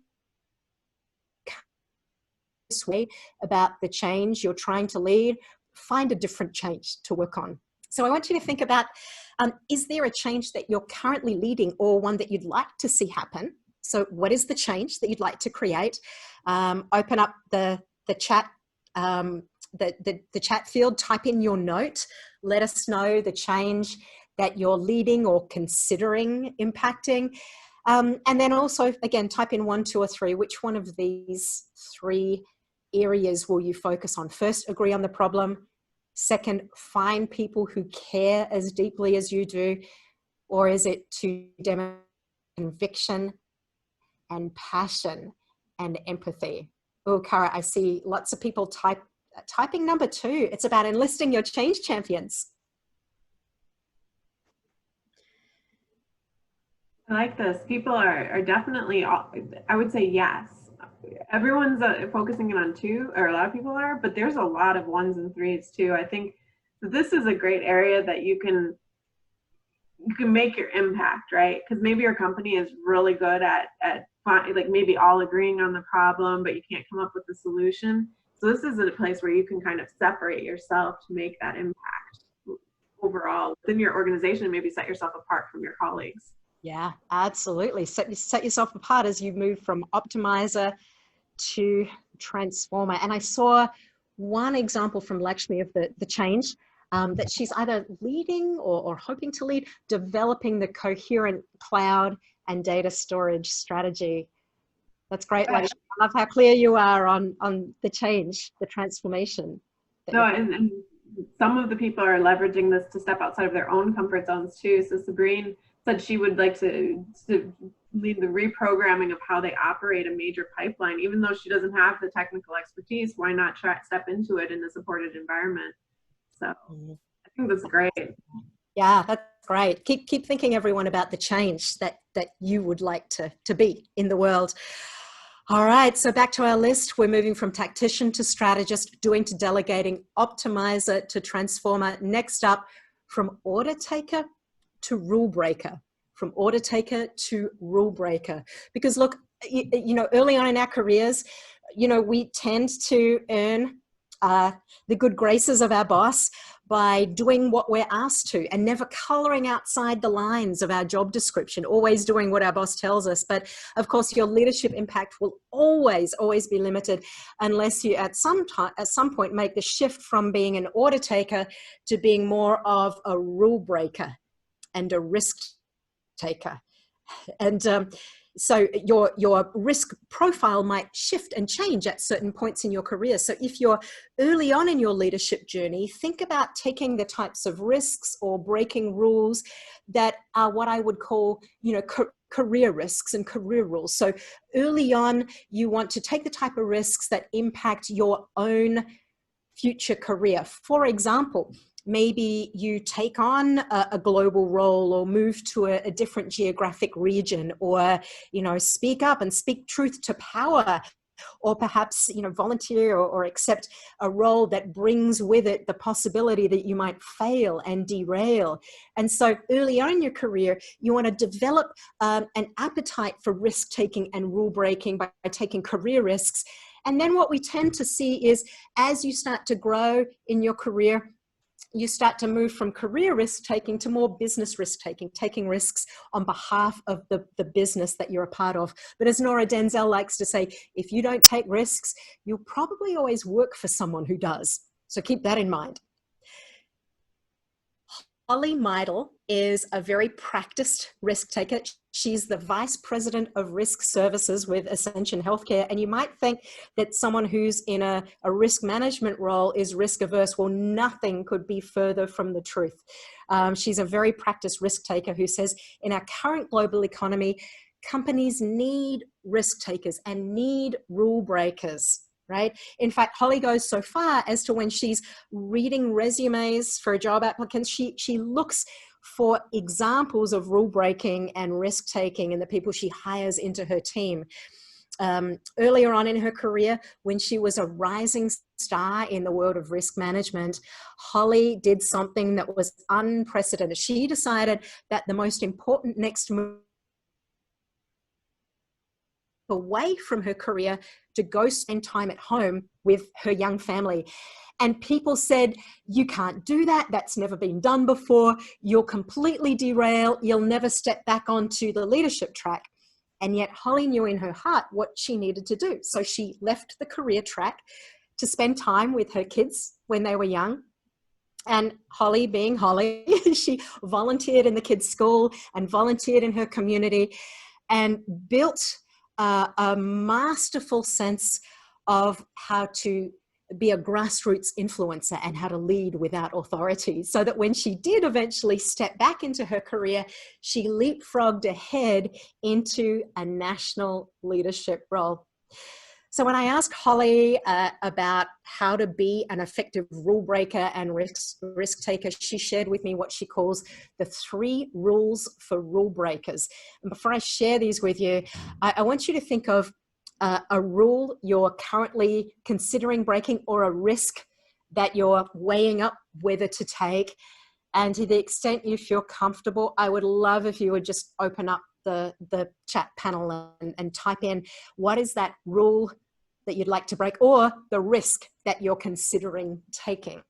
way about the change you're trying to lead, find a different change to work on. So I want you to think about, is there a change that you're currently leading or one that you'd like to see happen? So what is the change that you'd like to create? Open up the chat, the chat field, type in your note, let us know the change that you're leading or considering impacting. And then also, again, type in 1, 2, or 3. Which one of these 3 areas will you focus on? First, agree on the problem. Second, find people who care as deeply as you do. Or is it to demonstrate conviction and passion and empathy? Oh, Cara, I see lots of people typing number 2. It's about enlisting your change champions. I like this. People are definitely, I would say yes. Everyone's focusing in on 2, or a lot of people are, but there's a lot of 1s and 3s too. I think this is a great area that you can make your impact, right? Because maybe your company is really good at like maybe all agreeing on the problem, but you can't come up with a solution. So this is a place where you can kind of separate yourself to make that impact overall within your organization, and maybe set yourself apart from your colleagues. Yeah, absolutely. Set yourself apart as you move from optimizer to transformer. And I saw one example from Lakshmi of the change that she's either leading or hoping to lead, developing the coherent cloud and data storage strategy. That's great, Lakshmi. I love how clear you are on the change, the transformation. No, and some of the people are leveraging this to step outside of their own comfort zones too. So Sabrine said she would like to lead the reprogramming of how they operate a major pipeline. Even though she doesn't have the technical expertise, why not step into it in a supported environment? So I think that's great. Yeah, that's great. Keep thinking, everyone, about the change that you would like to be in the world. All right, so back to our list. We're moving from tactician to strategist, doing to delegating, optimizer to transformer. Next up, from order taker to rule breaker. From order taker to rule breaker. Because look, you know, early on in our careers, you know, we tend to earn the good graces of our boss by doing what we're asked to and never coloring outside the lines of our job description, always doing what our boss tells us. But of course, your leadership impact will always be limited unless you at some point make the shift from being an order taker to being more of a rule breaker and a risk taker. And so your risk profile might shift and change at certain points in your career. So if you're early on in your leadership journey, think about taking the types of risks or breaking rules that are what I would call, you know, career risks and career rules. So early on, you want to take the type of risks that impact your own future career. For example, maybe you take on a global role or move to a different geographic region, or, you know, speak up and speak truth to power, or perhaps, you know, volunteer or accept a role that brings with it the possibility that you might fail and derail. And so early on in your career, you want to develop an appetite for risk taking and rule breaking by taking career risks. And then what we tend to see is, as you start to grow in your career, you start to move from career risk taking to more business risk taking, taking risks on behalf of the business that you're a part of. But as Nora Denzel likes to say, if you don't take risks, you'll probably always work for someone who does. So keep that in mind. Holly Meidel is a very practiced risk taker. She's the Vice President of Risk Services with Ascension Healthcare. And you might think that someone who's in a risk management role is risk averse. Well, nothing could be further from the truth. She's a very practiced risk taker who says, in our current global economy, companies need risk takers and need rule breakers. Right? In fact, Holly goes so far as to, when she's reading resumes for job applicants, she looks for examples of rule breaking and risk taking in the people she hires into her team. Earlier on in her career, when she was a rising star in the world of risk management, Holly did something that was unprecedented. She decided that the most important next move away from her career to go spend time at home with her young family. And people said, you can't do that. That's never been done before. You'll completely derail. You'll never step back onto the leadership track. And yet Holly knew in her heart what she needed to do. So she left the career track to spend time with her kids when they were young. And Holly, being Holly, she volunteered in the kids' school and volunteered in her community and built a masterful sense of how to be a grassroots influencer and how to lead without authority, so that when she did eventually step back into her career, she leapfrogged ahead into a national leadership role. So when I asked Holly about how to be an effective rule breaker and risk taker, she shared with me what she calls the 3 rules for rule breakers. And before I share these with you, I want you to think of a rule you're currently considering breaking, or a risk that you're weighing up whether to take. And to the extent you feel comfortable, I would love if you would just open up the chat panel and type in, what is that rule that you'd like to break, or the risk that you're considering taking.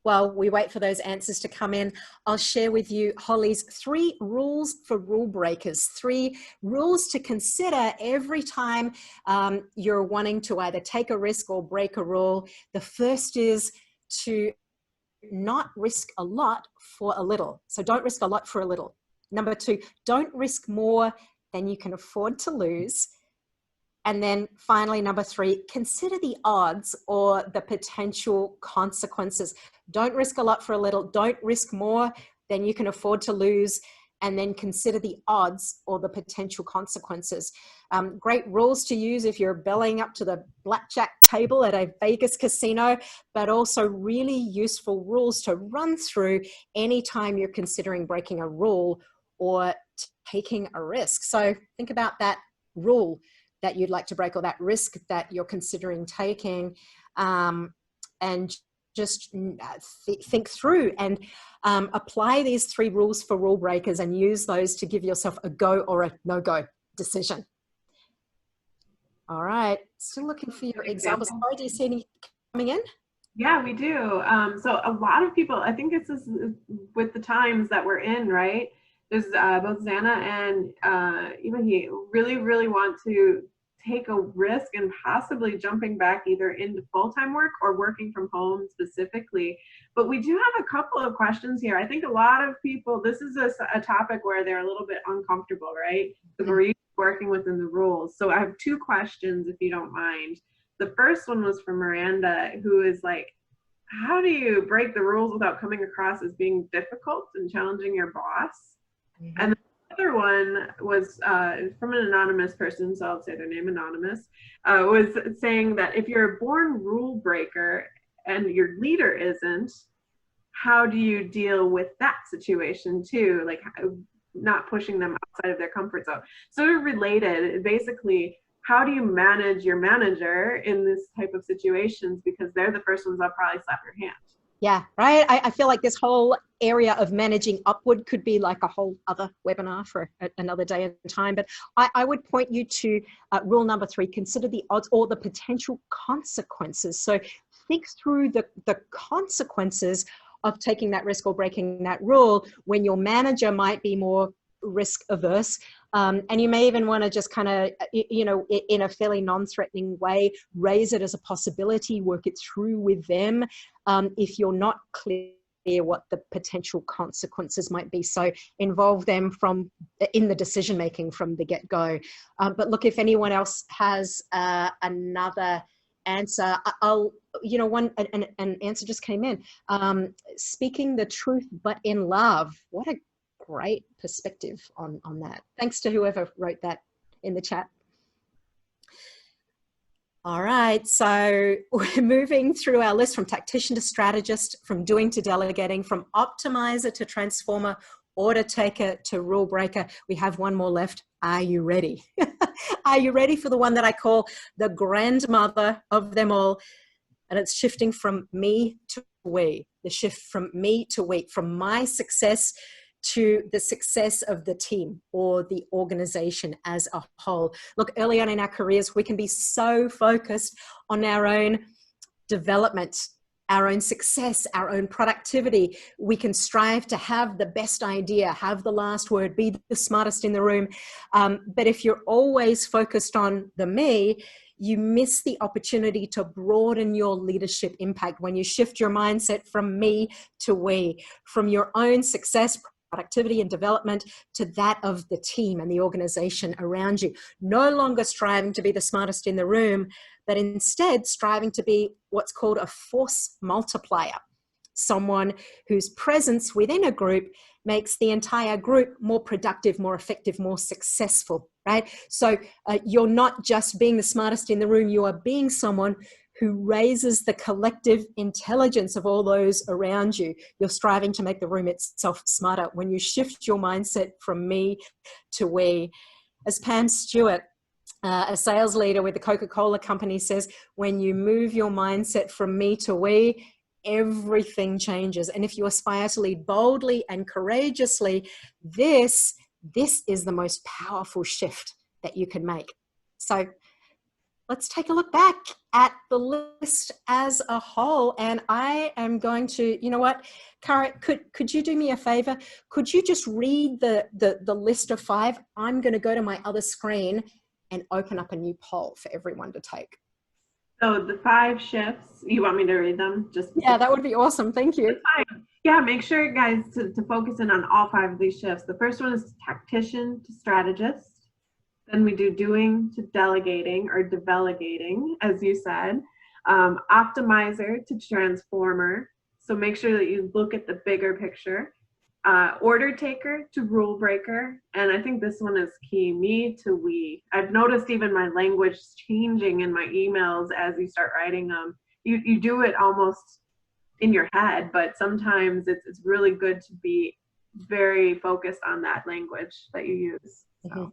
While we wait for those answers to come in, I'll share with you Holly's 3 rules for rule breakers, 3 rules to consider every time you're wanting to either take a risk or break a rule. The first is to not risk a lot for a little. So don't risk a lot for a little. Number 2, don't risk more than you can afford to lose. And then finally, number 3, consider the odds or the potential consequences. Don't risk a lot for a little. Don't risk more than you can afford to lose. And then consider the odds or the potential consequences. Great rules to use if you're bellying up to the blackjack table at a Vegas casino, but also really useful rules to run through anytime you're considering breaking a rule or taking a risk. So think about that rule that you'd like to break, or that risk that you're considering taking, and just think through and apply these 3 rules for rule breakers and use those to give yourself a go or a no-go decision. All right, still looking for your examples. Sorry, do you see any coming in? Yeah, we do. So a lot of people, I think this is with the times that we're in, right? There's both Xana and Imahi really, really want to take a risk and possibly jumping back either into full-time work or working from home specifically. But we do have a couple of questions here. I think a lot of people, this is a topic where they're a little bit uncomfortable, right? Because we're used to working within the rules. So I have 2 questions, if you don't mind. The first one was from Miranda, who is like, how do you break the rules without coming across as being difficult and challenging your boss? Mm-hmm. And the other one was from an anonymous person, so I'll say their name anonymous, was saying that if you're a born rule breaker and your leader isn't, how do you deal with that situation too? Like not pushing them outside of their comfort zone. Sort of related, basically, how do you manage your manager in this type of situations? Because they're the first ones that'll probably slap your hand. Yeah, right. I feel like this whole area of managing upward could be like a whole other webinar for another day and time. But I would point you to rule number 3, consider the odds or the potential consequences. So think through the consequences of taking that risk or breaking that rule when your manager might be more risk averse. And you may even want to just kind of, you know, in a fairly non-threatening way, raise it as a possibility, work it through with them if you're not clear what the potential consequences might be. So involve them in the decision making from the get-go. But look, if anyone else has another answer, an answer just came in. Speaking the truth, but in love. What a great perspective on that. Thanks to whoever wrote that in the chat. All right, so we're moving through our list from tactician to strategist, from doing to delegating, from optimizer to transformer, order taker to rule breaker. We have one more left. Are you ready? Are you ready for the one that I call the grandmother of them all? And it's shifting from me to we, the shift from me to we, from my success to the success of the team or the organization as a whole. Look, early on in our careers, we can be so focused on our own development, our own success, our own productivity. We can strive to have the best idea, have the last word, be the smartest in the room. But if you're always focused on the me, you miss the opportunity to broaden your leadership impact when you shift your mindset from me to we, from your own success, productivity and development to that of the team and the organization around you. No longer striving to be the smartest in the room, but instead striving to be what's called a force multiplier. Someone whose presence within a group makes the entire group more productive, more effective, more successful, right? So you're not just being the smartest in the room, you are being someone who raises the collective intelligence of all those around you. You're striving to make the room itself smarter when you shift your mindset from me to we. As Pam Stewart, a sales leader with the Coca-Cola company, says, when you move your mindset from me to we, everything changes. And if you aspire to lead boldly and courageously, this is the most powerful shift that you can make. So let's take a look back at the list as a whole. And I am going to, you know what, Cara, could you do me a favor? Could you just read the list of 5? I'm going to go to my other screen and open up a new poll for everyone to take. So the 5 shifts, you want me to read them? Yeah, that would be awesome. Thank you. Yeah, make sure, guys, to focus in on all 5 of these shifts. The first one is tactician to strategist. Then we do doing to delegating or developing, as you said. Optimizer to transformer. So make sure that you look at the bigger picture. Order taker to rule breaker. And I think this one is key, me to we. I've noticed even my language changing in my emails as you start writing them. You do it almost in your head, but sometimes it's really good to be very focused on that language that you use. So. Mm-hmm.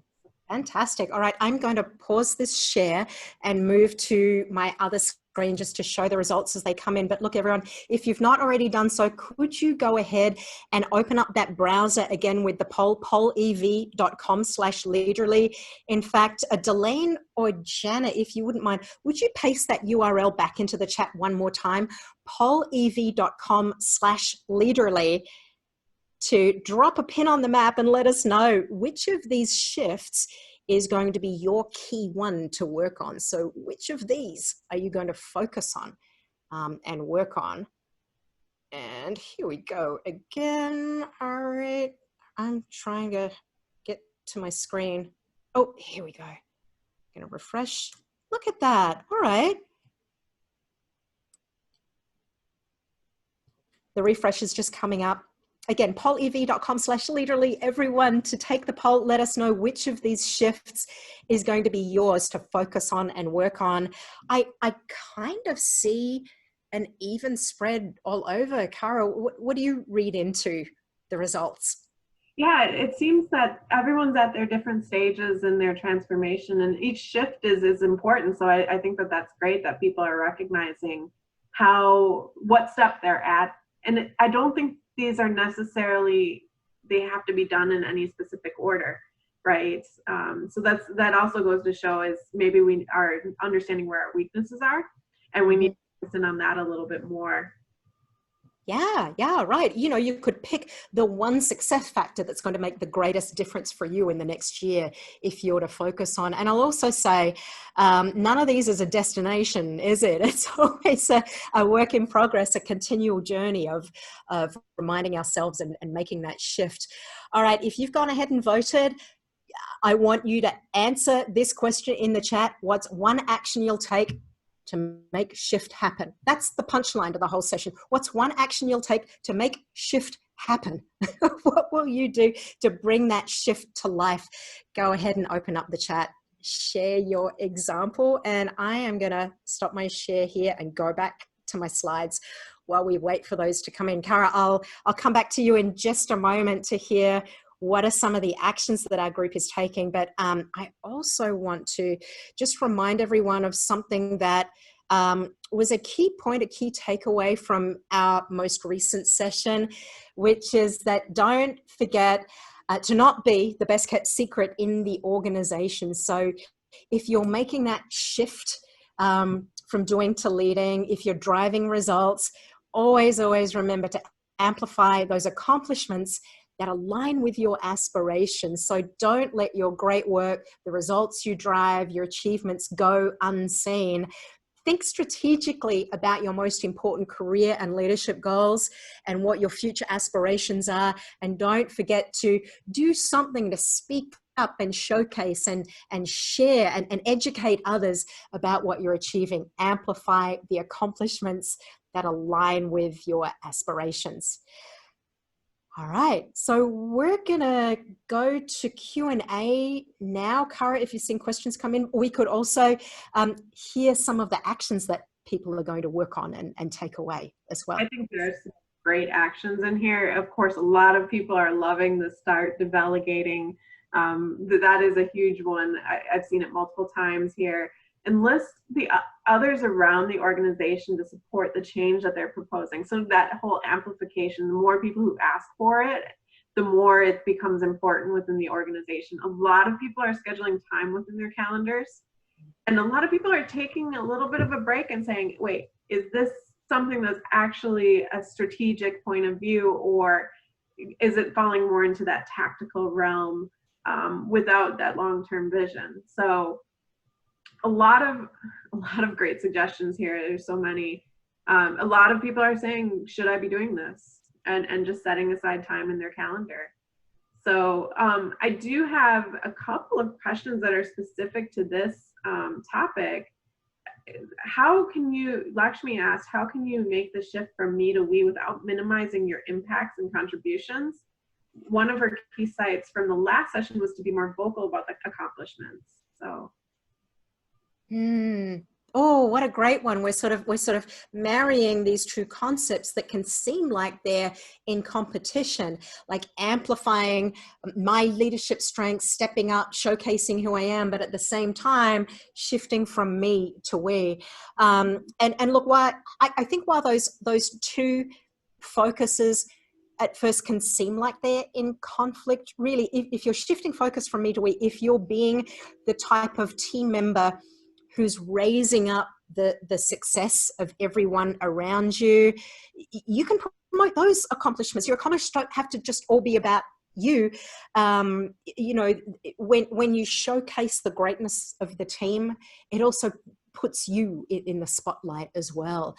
Fantastic. All right, I'm going to pause this share and move to my other screen just to show the results as they come in. But look, everyone, if you've not already done so, could you go ahead and open up that browser again with the poll, pollev.com/leaderly. In fact, Delane or Janet, if you wouldn't mind, would you paste that URL back into the chat one more time, pollev.com/leaderly, to drop a pin on the map and let us know which of these shifts is going to be your key one to work on. So which of these are you going to focus on and work on? And here we go again. All right, I'm trying to get to my screen. Oh, here we go. I'm gonna refresh. Look at that. All right. The refresh is just coming up. Again, pollev.com/leaderly, everyone to take the poll. Let us know which of these shifts is going to be yours to focus on and work on. I kind of see an even spread all over. Cara, what do you read into the results? Yeah, it seems that everyone's at their different stages in their transformation, and each shift is important. So I think that that's great that people are recognizing what step they're at. And I don't think these are necessarily, they have to be done in any specific order, right? So that also goes to show is maybe we are understanding where our weaknesses are, and we need to focus in on that a little bit more. Yeah, right. You know, you could pick the one success factor that's going to make the greatest difference for you in the next year if you're to focus on. And I'll also say, none of these is a destination, is it? It's always a work in progress, a continual journey of reminding ourselves and making that shift. All right, if you've gone ahead and voted, I want you to answer this question in the chat. What's one action you'll take to make shift happen? That's the punchline to the whole session. What's one action you'll take to make shift happen? What will you do to bring that shift to life? Go ahead and open up the chat, share your example, and I am gonna stop my share here and go back to my slides while we wait for those to come in. Cara, I'll come back to you in just a moment to hear what are some of the actions that our group is taking. But I also want to just remind everyone of something that was a key point, a key takeaway from our most recent session, which is that don't forget to not be the best kept secret in the organization. So if you're making that shift from doing to leading, if you're driving results, always remember to amplify those accomplishments that align with your aspirations. So don't let your great work, the results you drive, your achievements go unseen. Think strategically about your most important career and leadership goals and what your future aspirations are. And don't forget to do something to speak up and showcase and share and educate others about what you're achieving. Amplify the accomplishments that align with your aspirations. All right, so we're gonna go to Q&A now. Cara, if you've seen questions come in, we could also hear some of the actions that people are going to work on and take away as well. I think there's some great actions in here. Of course, a lot of people are loving the start delegating. That is a huge one. I've seen it multiple times here. Enlist the others around the organization to support the change that they're proposing. So that whole amplification, the more people who ask for it, the more it becomes important within the organization. A lot of people are scheduling time within their calendars, and a lot of people are taking a little bit of a break and saying, wait, is this something that's actually a strategic point of view, or is it falling more into that tactical realm without that long-term vision? So a lot of great suggestions here. There's so many. A lot of people are saying, should I be doing this? And just setting aside time in their calendar. So I do have a couple of questions that are specific to this topic. How can you, Lakshmi asked, how can you make the shift from me to we without minimizing your impacts and contributions? One of her key sites from the last session was to be more vocal about the accomplishments. So. Oh, what a great one. We're sort of marrying these two concepts that can seem like they're in competition, like amplifying my leadership strengths, stepping up, showcasing who I am, but at the same time, shifting from me to we. And look, I think while those two focuses at first can seem like they're in conflict, really, if you're shifting focus from me to we, if you're being the type of team member who's raising up the success of everyone around you, you can promote those accomplishments. Your accomplishments don't have to just all be about you. You know, when you showcase the greatness of the team, it also puts you in the spotlight as well.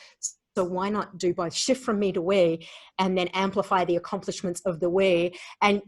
So why not do both? Shift from me to we, and then amplify the accomplishments of the we, and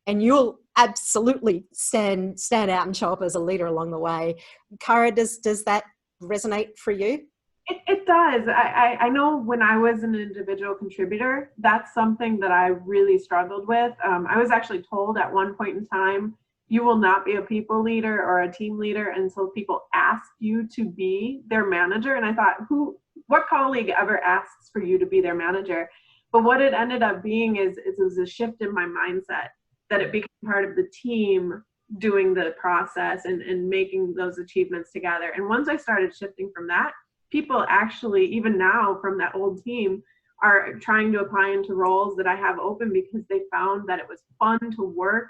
you'll absolutely stand out and show up as a leader along the way. Cara, does that resonate for you? It does. I know when I was an individual contributor, that's something that I really struggled with. I was actually told at one point in time, you will not be a people leader or a team leader until people ask you to be their manager. And I thought, who what colleague ever asks for you to be their manager? But what it ended up being is it was a shift in my mindset, that it became part of the team doing the process and making those achievements together. And once I started shifting from that, people actually, even now from that old team, are trying to apply into roles that I have open because they found that it was fun to work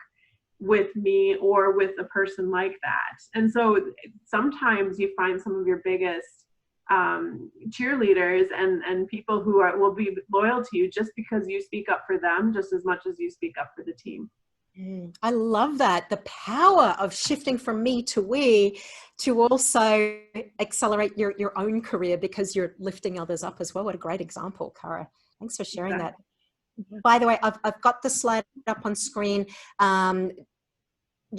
with me or with a person like that. And so sometimes you find some of your biggest cheerleaders and people who will be loyal to you just because you speak up for them just as much as you speak up for the team. I love that. The power of shifting from me to we to also accelerate your own career because you're lifting others up as well. What a great example, Cara. Thanks for sharing that. By the way, I've got the slide up on screen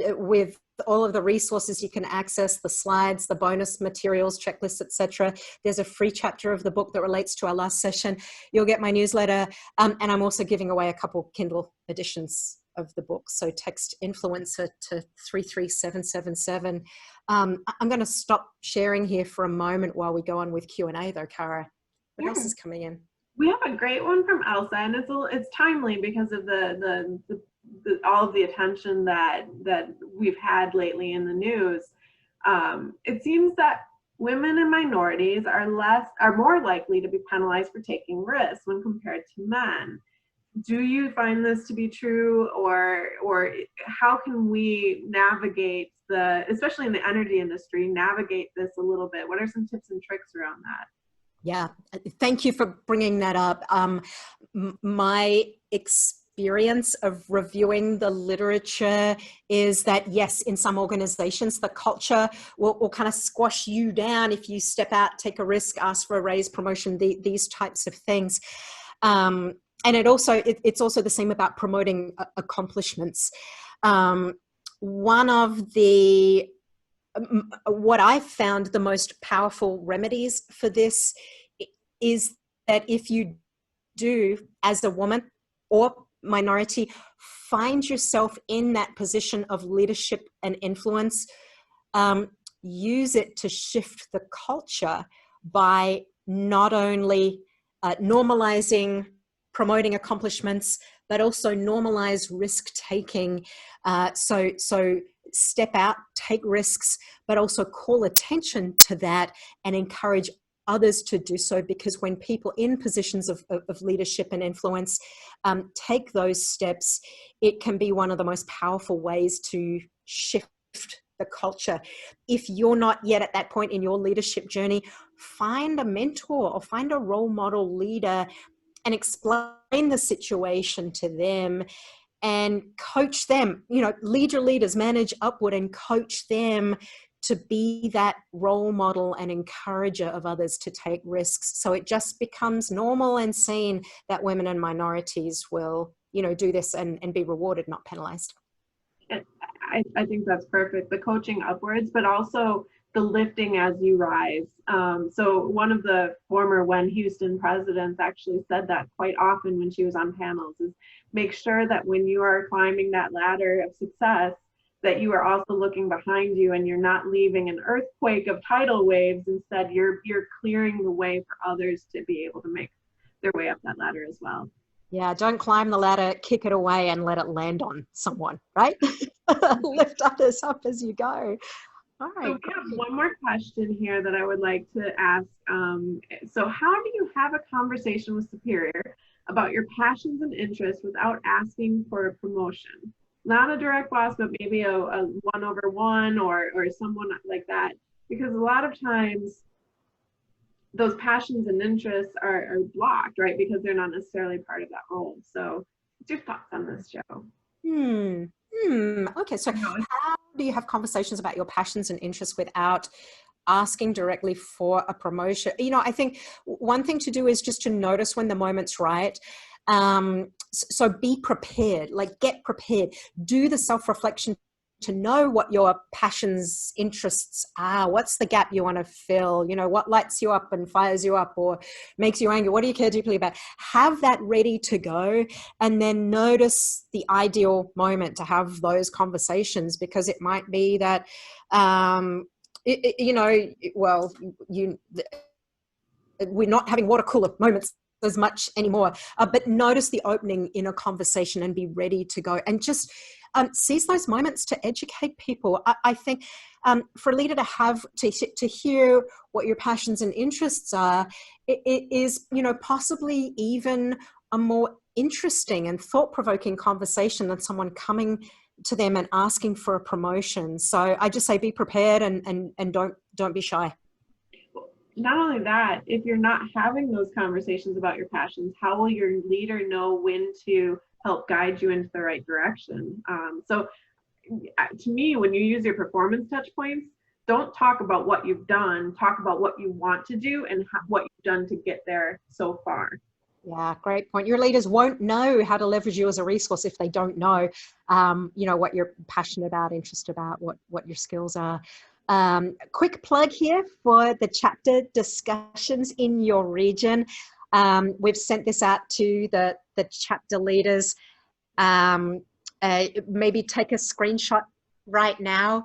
with all of the resources you can access, the slides, the bonus materials, checklists, etc. There's a free chapter of the book that relates to our last session. You'll get my newsletter, and I'm also giving away a couple Kindle editions of the book. So text influencer to 33777. I'm going to stop sharing here for a moment while we go on with Q&A though, Cara. What else is coming in? We have a great one from Elsa, and it's timely because of the all of the attention that we've had lately in the news. It seems that women and minorities are more likely to be penalized for taking risks when compared to men. Do you find this to be true, or how can we navigate especially in the energy industry, navigate this a little bit? What are some tips and tricks around that? Yeah, thank you for bringing that up. My experience of reviewing the literature is that, yes, in some organizations, the culture will kind of squash you down if you step out, take a risk, ask for a raise, promotion, these types of things. And it's also the same about promoting accomplishments. One of what I've found the most powerful remedies for this is that if you do, as a woman or minority, find yourself in that position of leadership and influence, use it to shift the culture by not only normalizing promoting accomplishments, but also normalize risk taking. So step out, take risks, but also call attention to that and encourage others to do so, because when people in positions of leadership and influence take those steps, it can be one of the most powerful ways to shift the culture. If you're not yet at that point in your leadership journey, find a mentor or find a role model leader and explain the situation to them and coach them. Lead your leaders, manage upward, and coach them to be that role model and encourager of others to take risks. So it just becomes normal and seen that women and minorities will, do this and be rewarded, not penalized. I think that's perfect. The coaching upwards, but also the lifting as you rise. So one of the former When Houston presidents actually said that quite often when she was on panels, is make sure that when you are climbing that ladder of success, that you are also looking behind you and you're not leaving an earthquake of tidal waves. Instead, you're clearing the way for others to be able to make their way up that ladder as well. Yeah, don't climb the ladder, kick it away and let it land on someone, right? Lift others up as you go. All right. So we have one more question here that I would like to ask. So how do you have a conversation with superior about your passions and interests without asking for a promotion? Not a direct boss, but maybe a 1-over-1 or someone like that. Because a lot of times those passions and interests are blocked, right? Because they're not necessarily part of that role. So what's your thoughts on this, Joe? Okay, so how do you have conversations about your passions and interests without asking directly for a promotion? I think one thing to do is just to notice when the moment's right. So be prepared, get prepared, do the self-reflection to know what your passions, interests are. What's the gap you want to fill? What lights you up and fires you up or makes you angry? What do you care deeply about? Have that ready to go, and then notice the ideal moment to have those conversations, because it might be that, we're not having water cooler moments as much anymore, but notice the opening in a conversation and be ready to go, and just seize those moments to educate people. I think for a leader to have to hear what your passions and interests are, it is, you know, possibly even a more interesting and thought-provoking conversation than someone coming to them and asking for a promotion. So I just say be prepared and don't be shy. Not only that, if you're not having those conversations about your passions, how will your leader know when to help guide you into the right direction? So to me, when you use your performance touch points, don't talk about what you've done, talk about what you want to do and what you've done to get there so far. Yeah, great point. Your leaders won't know how to leverage you as a resource if they don't know, you know, what you're passionate about, interested about, what your skills are. Quick plug here for the chapter discussions in your region. We've sent this out to the chapter leaders. Maybe take a screenshot right now.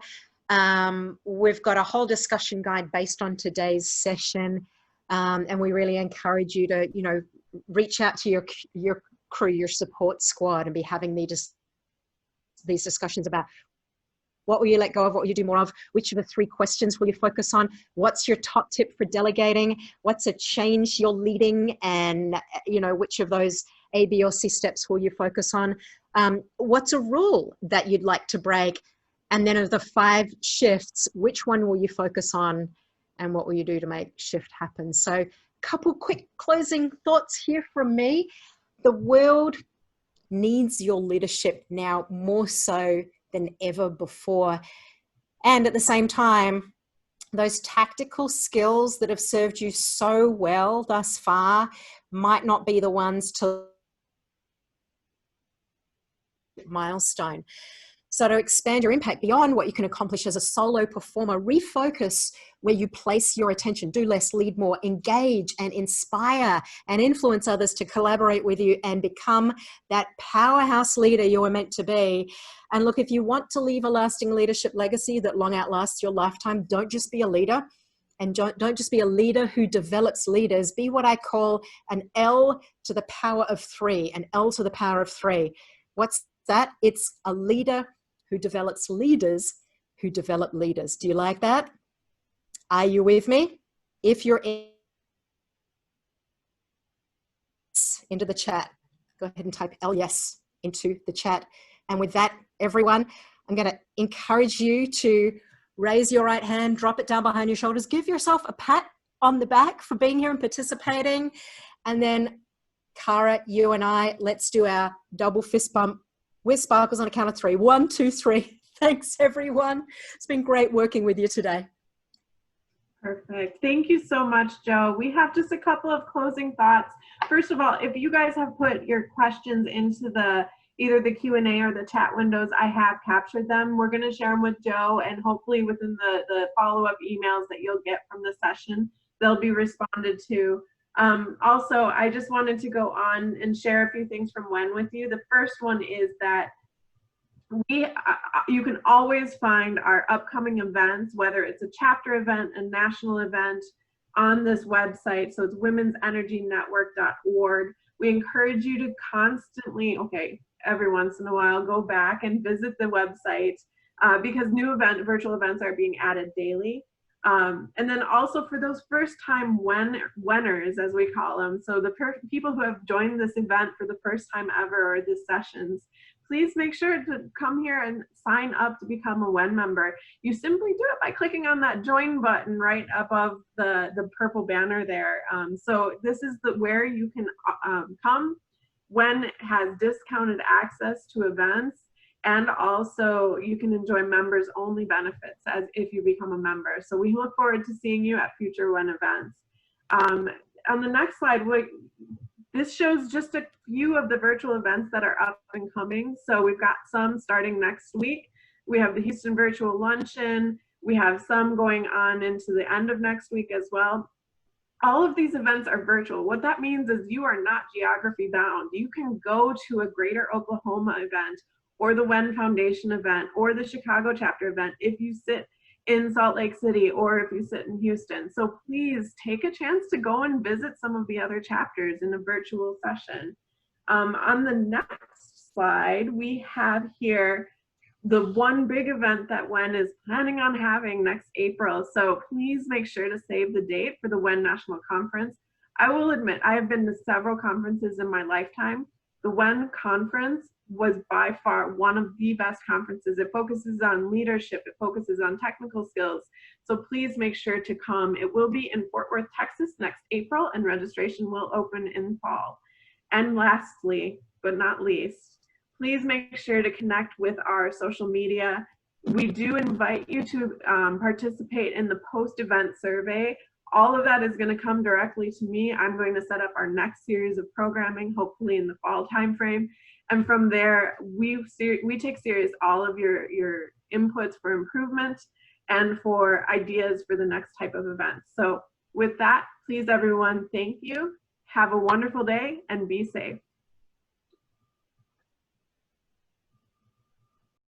We've got a whole discussion guide based on today's session. And we really encourage you to, you know, reach out to your crew, your support squad, and be having these discussions about what will you let go of, what will you do more of, which of the 3 questions will you focus on, what's your top tip for delegating, what's a change you're leading, and, you know, which of those A, B, or C steps will you focus on, what's a rule that you'd like to break, and then of the 5 shifts, which one will you focus on, and what will you do to make shift happen? So couple quick closing thoughts here from me. The world needs your leadership now more so than ever before. And at the same time, those tactical skills that have served you so well thus far might not be the ones to milestone. So to expand your impact beyond what you can accomplish as a solo performer, refocus where you place your attention. Do less, lead more, engage and inspire and influence others to collaborate with you and become that powerhouse leader you were meant to be. And look, if you want to leave a lasting leadership legacy that long outlasts your lifetime, don't just be a leader. And don't just be a leader who develops leaders. Be what I call an L to the power of 3, an L to the power of 3. What's that? It's a leader who develops leaders who develop leaders. Do you like that? Are you with me? If you're into the chat, go ahead and type L yes into the chat. And with that, everyone, I'm going to encourage you to raise your right hand, drop it down behind your shoulders, give yourself a pat on the back for being here and participating. And then Cara, you and I, let's do our double fist bump with sparkles on a count of 3. 1, 2, 3. Thanks, everyone. It's been great working with you today. Perfect. Thank you so much, Joe. We have just a couple of closing thoughts. First of all, if you guys have put your questions into either the Q&A or the chat windows, I have captured them. We're going to share them with Joe, and hopefully within the follow-up emails that you'll get from the session, they'll be responded to. Also, I just wanted to go on and share a few things from Wen with you. The first one is that you can always find our upcoming events, whether it's a chapter event, a national event, on this website. So it's womensenergynetwork.org. We encourage you to constantly, every once in a while, go back and visit the website because new virtual events are being added daily. And then also for those first-time winners, as we call them, so the people who have joined this event for the first time ever or these sessions, please make sure to come here and sign up to become a WEN member. You simply do it by clicking on that join button right above the purple banner there. So this is where you can come. WEN has discounted access to events, and also you can enjoy members only benefits as if you become a member. So we look forward to seeing you at future WEN events. On the next slide, this shows just a few of the virtual events that are up and coming. So we've got some starting next week. We have the Houston Virtual Luncheon. We have some going on into the end of next week as well. All of these events are virtual. What that means is you are not geography bound. You can go to a Greater Oklahoma event or the WEN Foundation event or the Chicago chapter event if you sit in Salt Lake City or if you sit in Houston. So please take a chance to go and visit some of the other chapters in a virtual session. On the next slide, we have here the one big event that WEN is planning on having next April. So please make sure to save the date for the WEN National Conference. I will admit, I have been to several conferences in my lifetime. The WEN conference was by far one of the best conferences. It focuses on leadership, it focuses on technical skills. So please make sure to come. It will be in Fort Worth, Texas next April, and registration will open in fall. And lastly, but not least, please make sure to connect with our social media. We do invite you to participate in the post-event survey. All of that is going to come directly to me. I'm going to set up our next series of programming, hopefully in the fall timeframe. And from there, we take serious all of your inputs for improvement and for ideas for the next type of event. So with that, please everyone, thank you. Have a wonderful day and be safe.